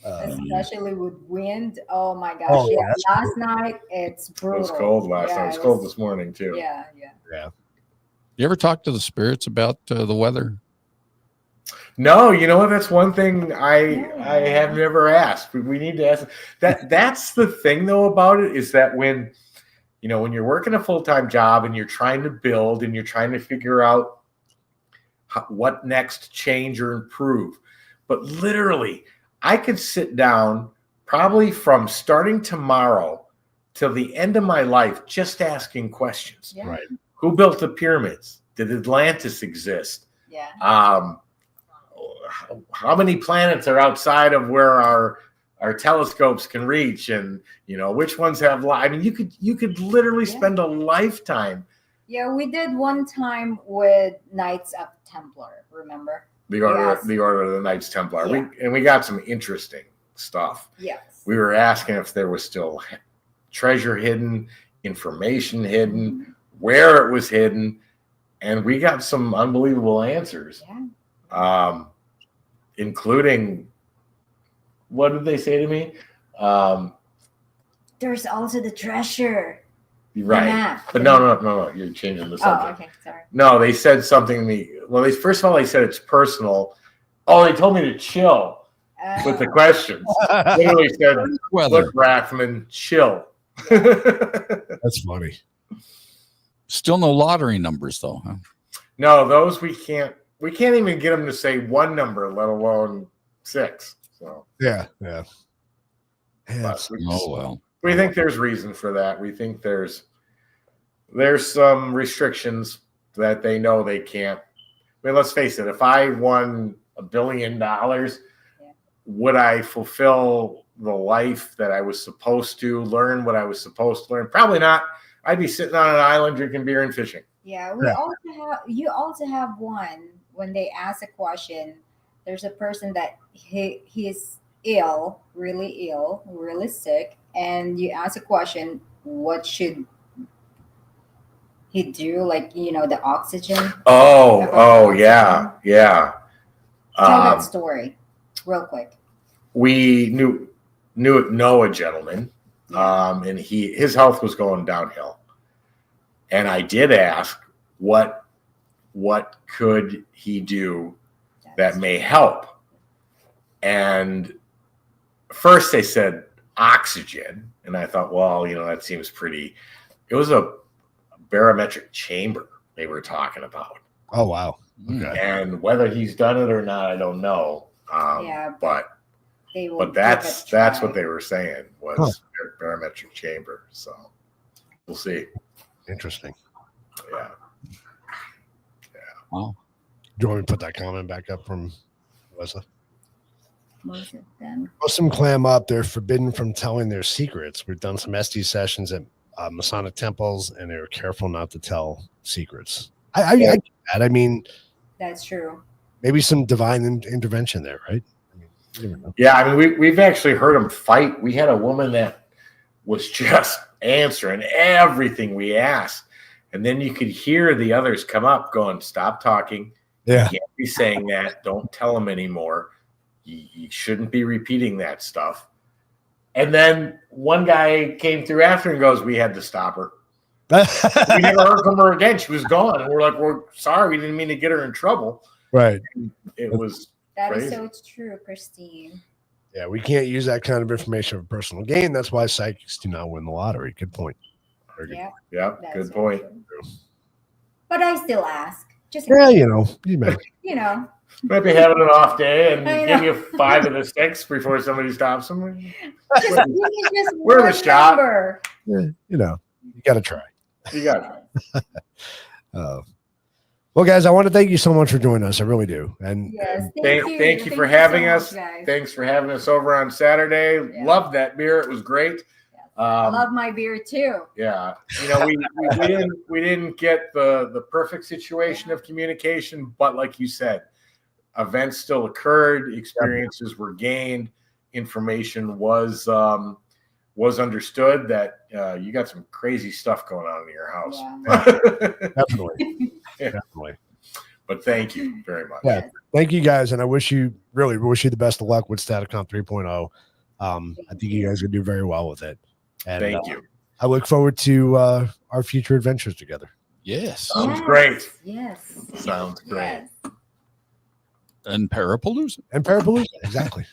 Speaker 5: Especially with wind. Oh my gosh.
Speaker 3: Oh, yeah,
Speaker 5: yeah.
Speaker 3: that's
Speaker 5: Last night it's
Speaker 4: It
Speaker 5: brutal.
Speaker 4: was cold last
Speaker 5: Yeah,
Speaker 4: night. It was
Speaker 5: it
Speaker 4: cold this morning too.
Speaker 5: Yeah.
Speaker 1: You ever talk to the spirits about the weather?
Speaker 4: No, you know what? That's one thing I have never asked. We need to ask that. That's the thing though about it is that when you're working a full-time job and you're trying to build and you're trying to figure out what next change or improve, but literally I could sit down probably from starting tomorrow till the end of my life just asking questions.
Speaker 5: Yeah.
Speaker 3: Right.
Speaker 4: Who built the pyramids? Did Atlantis exist?
Speaker 5: Yeah.
Speaker 4: How many planets are outside of where our telescopes can reach, and which ones have life? I mean, you could literally spend a lifetime.
Speaker 5: Yeah, we did one time with Knights of Templar, remember?
Speaker 4: The order
Speaker 5: Yes.
Speaker 4: of the Knights Templar.
Speaker 5: Yeah.
Speaker 4: We got some interesting stuff.
Speaker 5: Yes.
Speaker 4: We were asking if there was still treasure hidden, information hidden, where it was hidden, and we got some unbelievable answers.
Speaker 5: Yeah.
Speaker 4: Including, what did they say to me?
Speaker 5: There's also the treasure.
Speaker 4: Right.
Speaker 5: map.
Speaker 4: But no, you're changing the subject.
Speaker 5: Oh, okay, sorry.
Speaker 4: No, they said something to me. Well, first of all, they said it's personal. Oh, they told me to chill with the questions. Literally said, look, Rathman, chill.
Speaker 3: That's funny.
Speaker 1: Still no lottery numbers though, huh?
Speaker 4: No, those we can't even get them to say one number, let alone 6. So
Speaker 3: Yeah.
Speaker 4: but
Speaker 1: Oh well.
Speaker 4: we think there's reason for that. We think there's some restrictions that they know they can't. I mean, let's face it, if I won $1 billion, would I fulfill the life that I was supposed to, learn what I was supposed to learn? Probably not. I'd be sitting on an island drinking beer and fishing.
Speaker 5: Yeah, you also have one when they ask a question, there's a person that he's ill, really sick, and you ask a question, what should he do? Like, the oxygen.
Speaker 4: Oh, yeah.
Speaker 5: Tell that story real quick.
Speaker 4: We know a gentleman, and his health was going downhill. And I did ask what could he do that may help. And first they said oxygen, and I thought, well, that seems pretty. It was a barometric chamber they were talking about.
Speaker 3: Oh wow. Okay.
Speaker 4: And whether he's done it or not, I don't know. But that's what they were saying was barometric chamber. So we'll see.
Speaker 3: Interesting.
Speaker 4: Yeah.
Speaker 1: Wow.
Speaker 3: Do you want me to put that comment back up from Melissa?
Speaker 5: Most of them.
Speaker 3: Most of them clam up. They're forbidden from telling their secrets. We've done some SD sessions at Masonic temples, and they're careful not to tell secrets. I get that. I mean,
Speaker 5: that's true.
Speaker 3: Maybe some divine intervention there, right? I mean, you never know.
Speaker 4: Yeah, I mean, we've actually heard them fight. We had a woman that was just answering everything we asked, and then you could hear the others come up going, "Stop talking.
Speaker 3: Yeah,
Speaker 4: you can't be saying that. Don't tell them anymore. You shouldn't be repeating that stuff." And then one guy came through after and goes, "We had to stop her. We never heard from her again. She was gone." And we're like, "We're sorry. We didn't mean to get her in trouble."
Speaker 3: Right.
Speaker 4: And it was
Speaker 5: that
Speaker 4: crazy.
Speaker 5: is so true, Christine.
Speaker 3: Yeah, we can't use that kind of information for personal gain. That's why psychics do not win the lottery. Good point. Very good.
Speaker 4: Yeah, good point.
Speaker 5: True. But I still ask. Just
Speaker 3: you may.
Speaker 4: Might be having an off day and give you 5 of the 6 before somebody stops them.
Speaker 5: We're
Speaker 4: the shot.
Speaker 3: Yeah, you got to try.
Speaker 4: You got
Speaker 3: it. Well, guys, I want to thank you so much for joining us. I really do. And
Speaker 5: yes,
Speaker 4: thank you for having us. Thanks for having us over on Saturday. Yeah. Love that beer. It was great.
Speaker 5: Yes. I love my beer too.
Speaker 4: Yeah. We didn't get the perfect situation of communication, but like you said, events still occurred, experiences were gained, information was was understood that you got some crazy stuff going on in your house.
Speaker 5: Yeah.
Speaker 3: Definitely. Definitely.
Speaker 4: But thank you very much.
Speaker 3: Yeah. Thank you guys. And I wish you the best of luck with Staticom 3.0. I think you guys are going to do very well with it. And
Speaker 4: thank you.
Speaker 3: I look forward to our future adventures together.
Speaker 1: Yes.
Speaker 4: Sounds great.
Speaker 5: Yes.
Speaker 4: Sounds great.
Speaker 5: Yes.
Speaker 1: And Parapalooza.
Speaker 3: Exactly.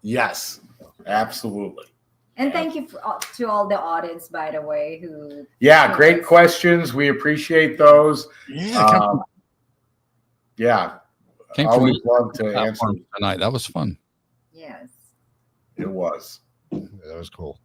Speaker 4: Yes, absolutely.
Speaker 5: And thank you to all the audience, by the way, who.
Speaker 4: Yeah, great questions. We appreciate those. Yeah.
Speaker 1: Came from
Speaker 4: Always love to answer
Speaker 1: tonight. That was fun.
Speaker 5: Yes.
Speaker 4: It was.
Speaker 3: That was cool.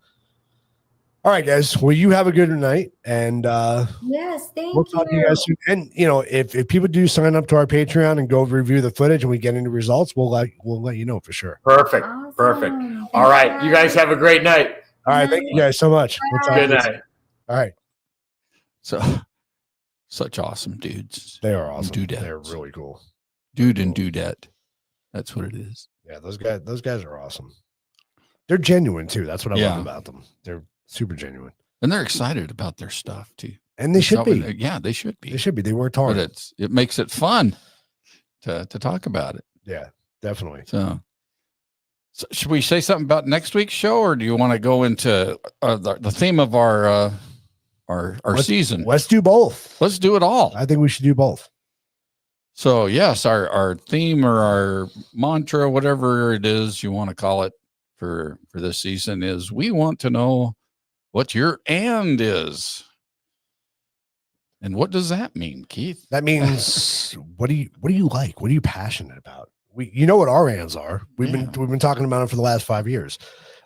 Speaker 3: All right, guys. Well, you have a good night, and
Speaker 5: yes, thank
Speaker 3: we'll talk to you guys soon. And if people do sign up to our Patreon and go review the footage, and we get into results, we'll let you know for sure.
Speaker 4: Perfect.
Speaker 5: Awesome.
Speaker 4: Perfect.
Speaker 5: Thank
Speaker 4: All right, you guys have a great night.
Speaker 3: All right, thank you guys so much.
Speaker 4: Good night.
Speaker 3: All right.
Speaker 1: So, such awesome dudes.
Speaker 3: They are awesome.
Speaker 1: Dudettes.
Speaker 3: They're really cool.
Speaker 1: Dude and dudette. That's what it is.
Speaker 3: Yeah, those guys are awesome. They're genuine too. That's what I love about them. They're super genuine.
Speaker 1: And they're excited about their stuff too.
Speaker 3: And they should be.
Speaker 1: Yeah, they should be.
Speaker 3: They should be. They worked hard.
Speaker 1: But it makes it fun to talk about it.
Speaker 3: Yeah, definitely.
Speaker 1: So should we say something about next week's show, or do you want to go into the theme of our season?
Speaker 3: Let's do both.
Speaker 1: Let's do it all.
Speaker 3: I think we should do both.
Speaker 1: So yes, our theme or our mantra, whatever it is you want to call it for this season, is we want to know what your and is. And what does that mean, Keith?
Speaker 3: That means what do you like? What are you passionate about? You know what our ands are. We've been talking about it for the last 5 years.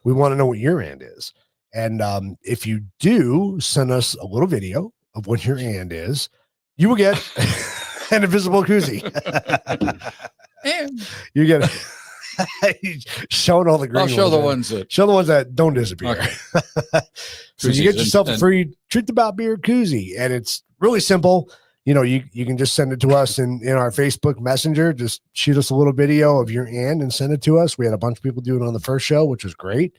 Speaker 3: We want to know what your and is. And if you do send us a little video of what your and is, you will get an invisible koozie.
Speaker 1: And
Speaker 3: you get showing all the green.
Speaker 1: I'll show the ones
Speaker 3: that don't disappear.
Speaker 1: Okay.
Speaker 3: So you get yourself a free Truth About Beer koozie, and it's really simple. You can just send it to us in our Facebook Messenger. Just shoot us a little video of your and send it to us. We had a bunch of people do it on the first show, which was great.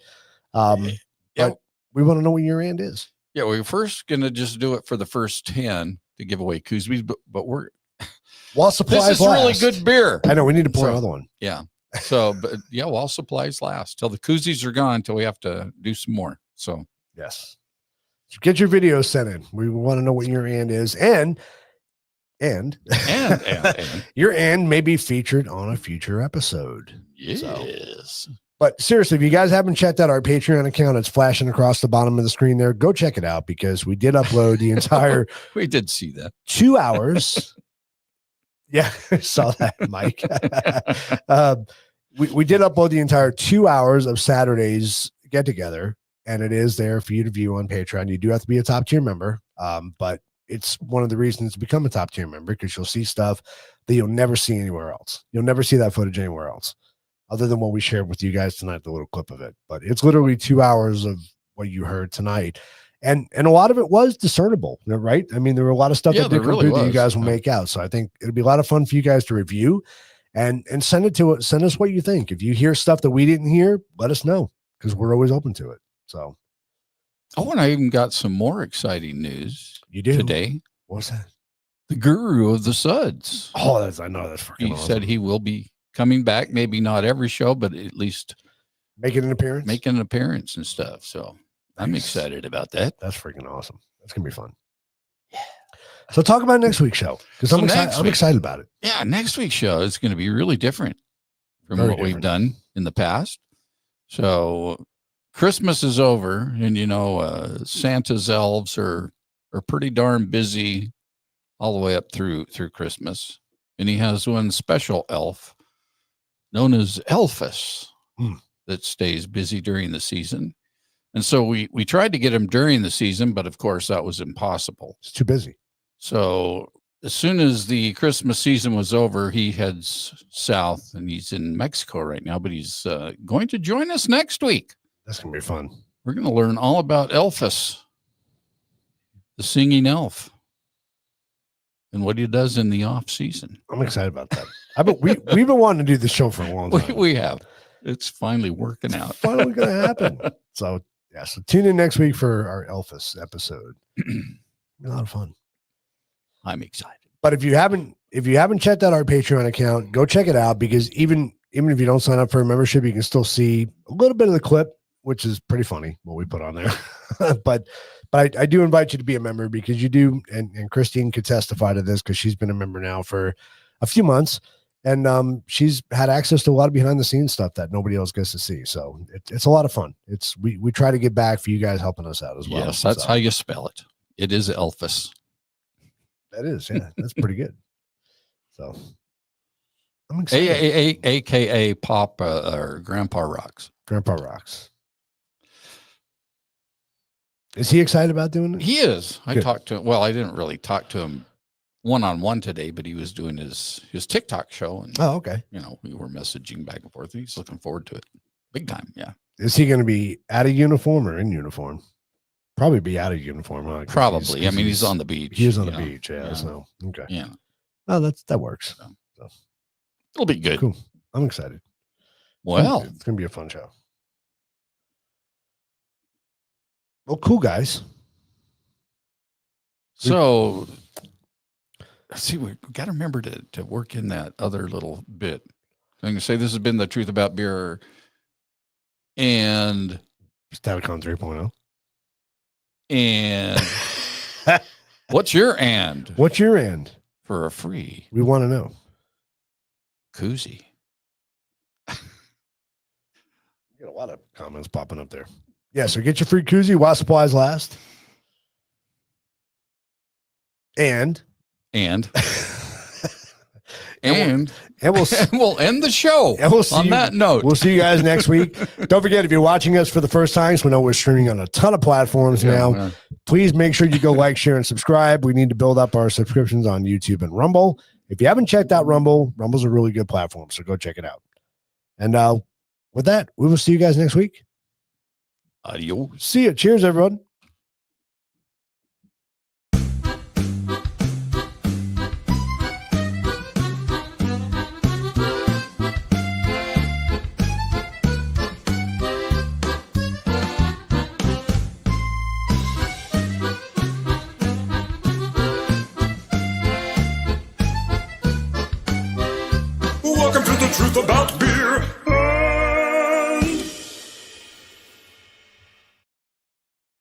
Speaker 3: But we want to know what your and is.
Speaker 1: Yeah, we're first gonna just do it for the first 10 to give away koozies, but we're
Speaker 3: while supplies
Speaker 1: this is
Speaker 3: last.
Speaker 1: really good beer.
Speaker 3: I know we need to pour another one.
Speaker 1: Yeah. So, but yeah, while supplies last, till the koozies are gone, till we have to do some more. So
Speaker 3: yes, so get your videos sent in. We want to know what your and is, and your and may be featured on a future episode.
Speaker 1: Yes.
Speaker 3: So, but seriously, if you guys haven't checked out our Patreon account, it's flashing across the bottom of the screen there. Go check it out, because we did upload the entire.
Speaker 1: We did see that
Speaker 3: 2 hours. Yeah, saw that, Mike. We did upload the entire 2 hours of Saturday's get together, and it is there for you to view on Patreon. You do have to be a top tier member, but it's one of the reasons to become a top tier member, because you'll see stuff that you'll never see anywhere else. You'll never see that footage anywhere else, other than what we shared with you guys tonight, the little clip of it. But it's literally 2 hours of what you heard tonight. And a lot of it was discernible, right? I mean, there were a lot of stuff that did come through that you guys will make out. So I think it'll be a lot of fun for you guys to review and send us what you think. If you hear stuff that we didn't hear, let us know, because we're always open to it. So.
Speaker 1: Oh, and I even got some more exciting news.
Speaker 3: You do
Speaker 1: today.
Speaker 3: What's that?
Speaker 1: The guru of the Suds.
Speaker 3: Oh, I know that's freaking
Speaker 1: He
Speaker 3: awesome.
Speaker 1: said he will be coming back. Maybe not every show, but at least
Speaker 3: making an appearance
Speaker 1: and stuff. So I'm excited about that.
Speaker 3: That's freaking awesome. That's gonna be fun. Yeah. So talk about next week's show, because I'm excited about it.
Speaker 1: Yeah, next week's show is going to be really different from what we've done in the past. So Christmas is over, and Santa's elves are pretty darn busy all the way up through Christmas, and he has one special elf known as Elphus that stays busy during the season. And so we tried to get him during the season, but of course that was impossible.
Speaker 3: It's too busy.
Speaker 1: So as soon as the Christmas season was over, he heads south, and he's in Mexico right now, but he's going to join us next week.
Speaker 3: That's going to be fun.
Speaker 1: We're going to learn all about Elphus, the singing elf, and what he does in the off season.
Speaker 3: I'm excited about that. We've been wanting to do the show for a long time.
Speaker 1: We have. It's finally working out.
Speaker 3: It's finally going to happen. So Yeah, so tune in next week for our Elvis episode. A lot of fun.
Speaker 1: I'm excited.
Speaker 3: But if you haven't checked out our Patreon account, go check it out, because even if you don't sign up for a membership, you can still see a little bit of the clip, which is pretty funny what we put on there. but I do invite you to be a member, because you do, and Christine could testify to this because she's been a member now for a few months, and she's had access to a lot of behind the scenes stuff that nobody else gets to see. So it's a lot of fun. We try to give back for you guys helping us out as well.
Speaker 1: Yes, that's how you spell it. It is Elvis.
Speaker 3: That is, yeah, that's pretty good. So I'm excited.
Speaker 1: AKA Pop or Grandpa Rocks.
Speaker 3: Grandpa Rocks. Is he excited about doing it?
Speaker 1: He is. I
Speaker 3: Good.
Speaker 1: talked to him. Well, I didn't really talk to him one-on-one today, but he was doing his TikTok show, and
Speaker 3: Oh, okay.
Speaker 1: we were messaging back and forth. He's looking forward to it, big time. Yeah,
Speaker 3: Is he going to be out of uniform or in uniform? Probably be out of uniform. Huh? 'Cause
Speaker 1: probably. He's on the beach.
Speaker 3: He is on the
Speaker 1: you know.
Speaker 3: beach. Yeah,
Speaker 1: Yeah.
Speaker 3: So okay.
Speaker 1: Yeah,
Speaker 3: Oh, that works. So,
Speaker 1: it'll be good.
Speaker 3: cool. I'm excited.
Speaker 1: Well,
Speaker 3: it's going to be a fun show. Well, cool, guys.
Speaker 1: so see, we got to remember to work in that other little bit. I'm going to say this has been the Truth About Beer, and
Speaker 3: Staticom 3.0.
Speaker 1: and what's your and
Speaker 3: What's your end?
Speaker 1: for a free
Speaker 3: We want to know.
Speaker 1: koozie?
Speaker 3: Get a lot of comments popping up there. Yeah, so get your free koozie while supplies last. And
Speaker 1: And
Speaker 3: and we'll
Speaker 1: we'll end the show
Speaker 3: and we'll see
Speaker 1: on
Speaker 3: you,
Speaker 1: that note.
Speaker 3: We'll see you guys next week. Don't forget, if you're watching us for the first time, so we know we're streaming on a ton of platforms now.
Speaker 1: Yeah.
Speaker 3: Please make sure you go like, share, and subscribe. We need to build up our subscriptions on YouTube and Rumble. If you haven't checked out Rumble, Rumble's a really good platform, so go check it out. And with that, we will see you guys next week.
Speaker 1: Adios.
Speaker 3: See you. Cheers, everyone.
Speaker 2: Welcome to the Truth About Beer.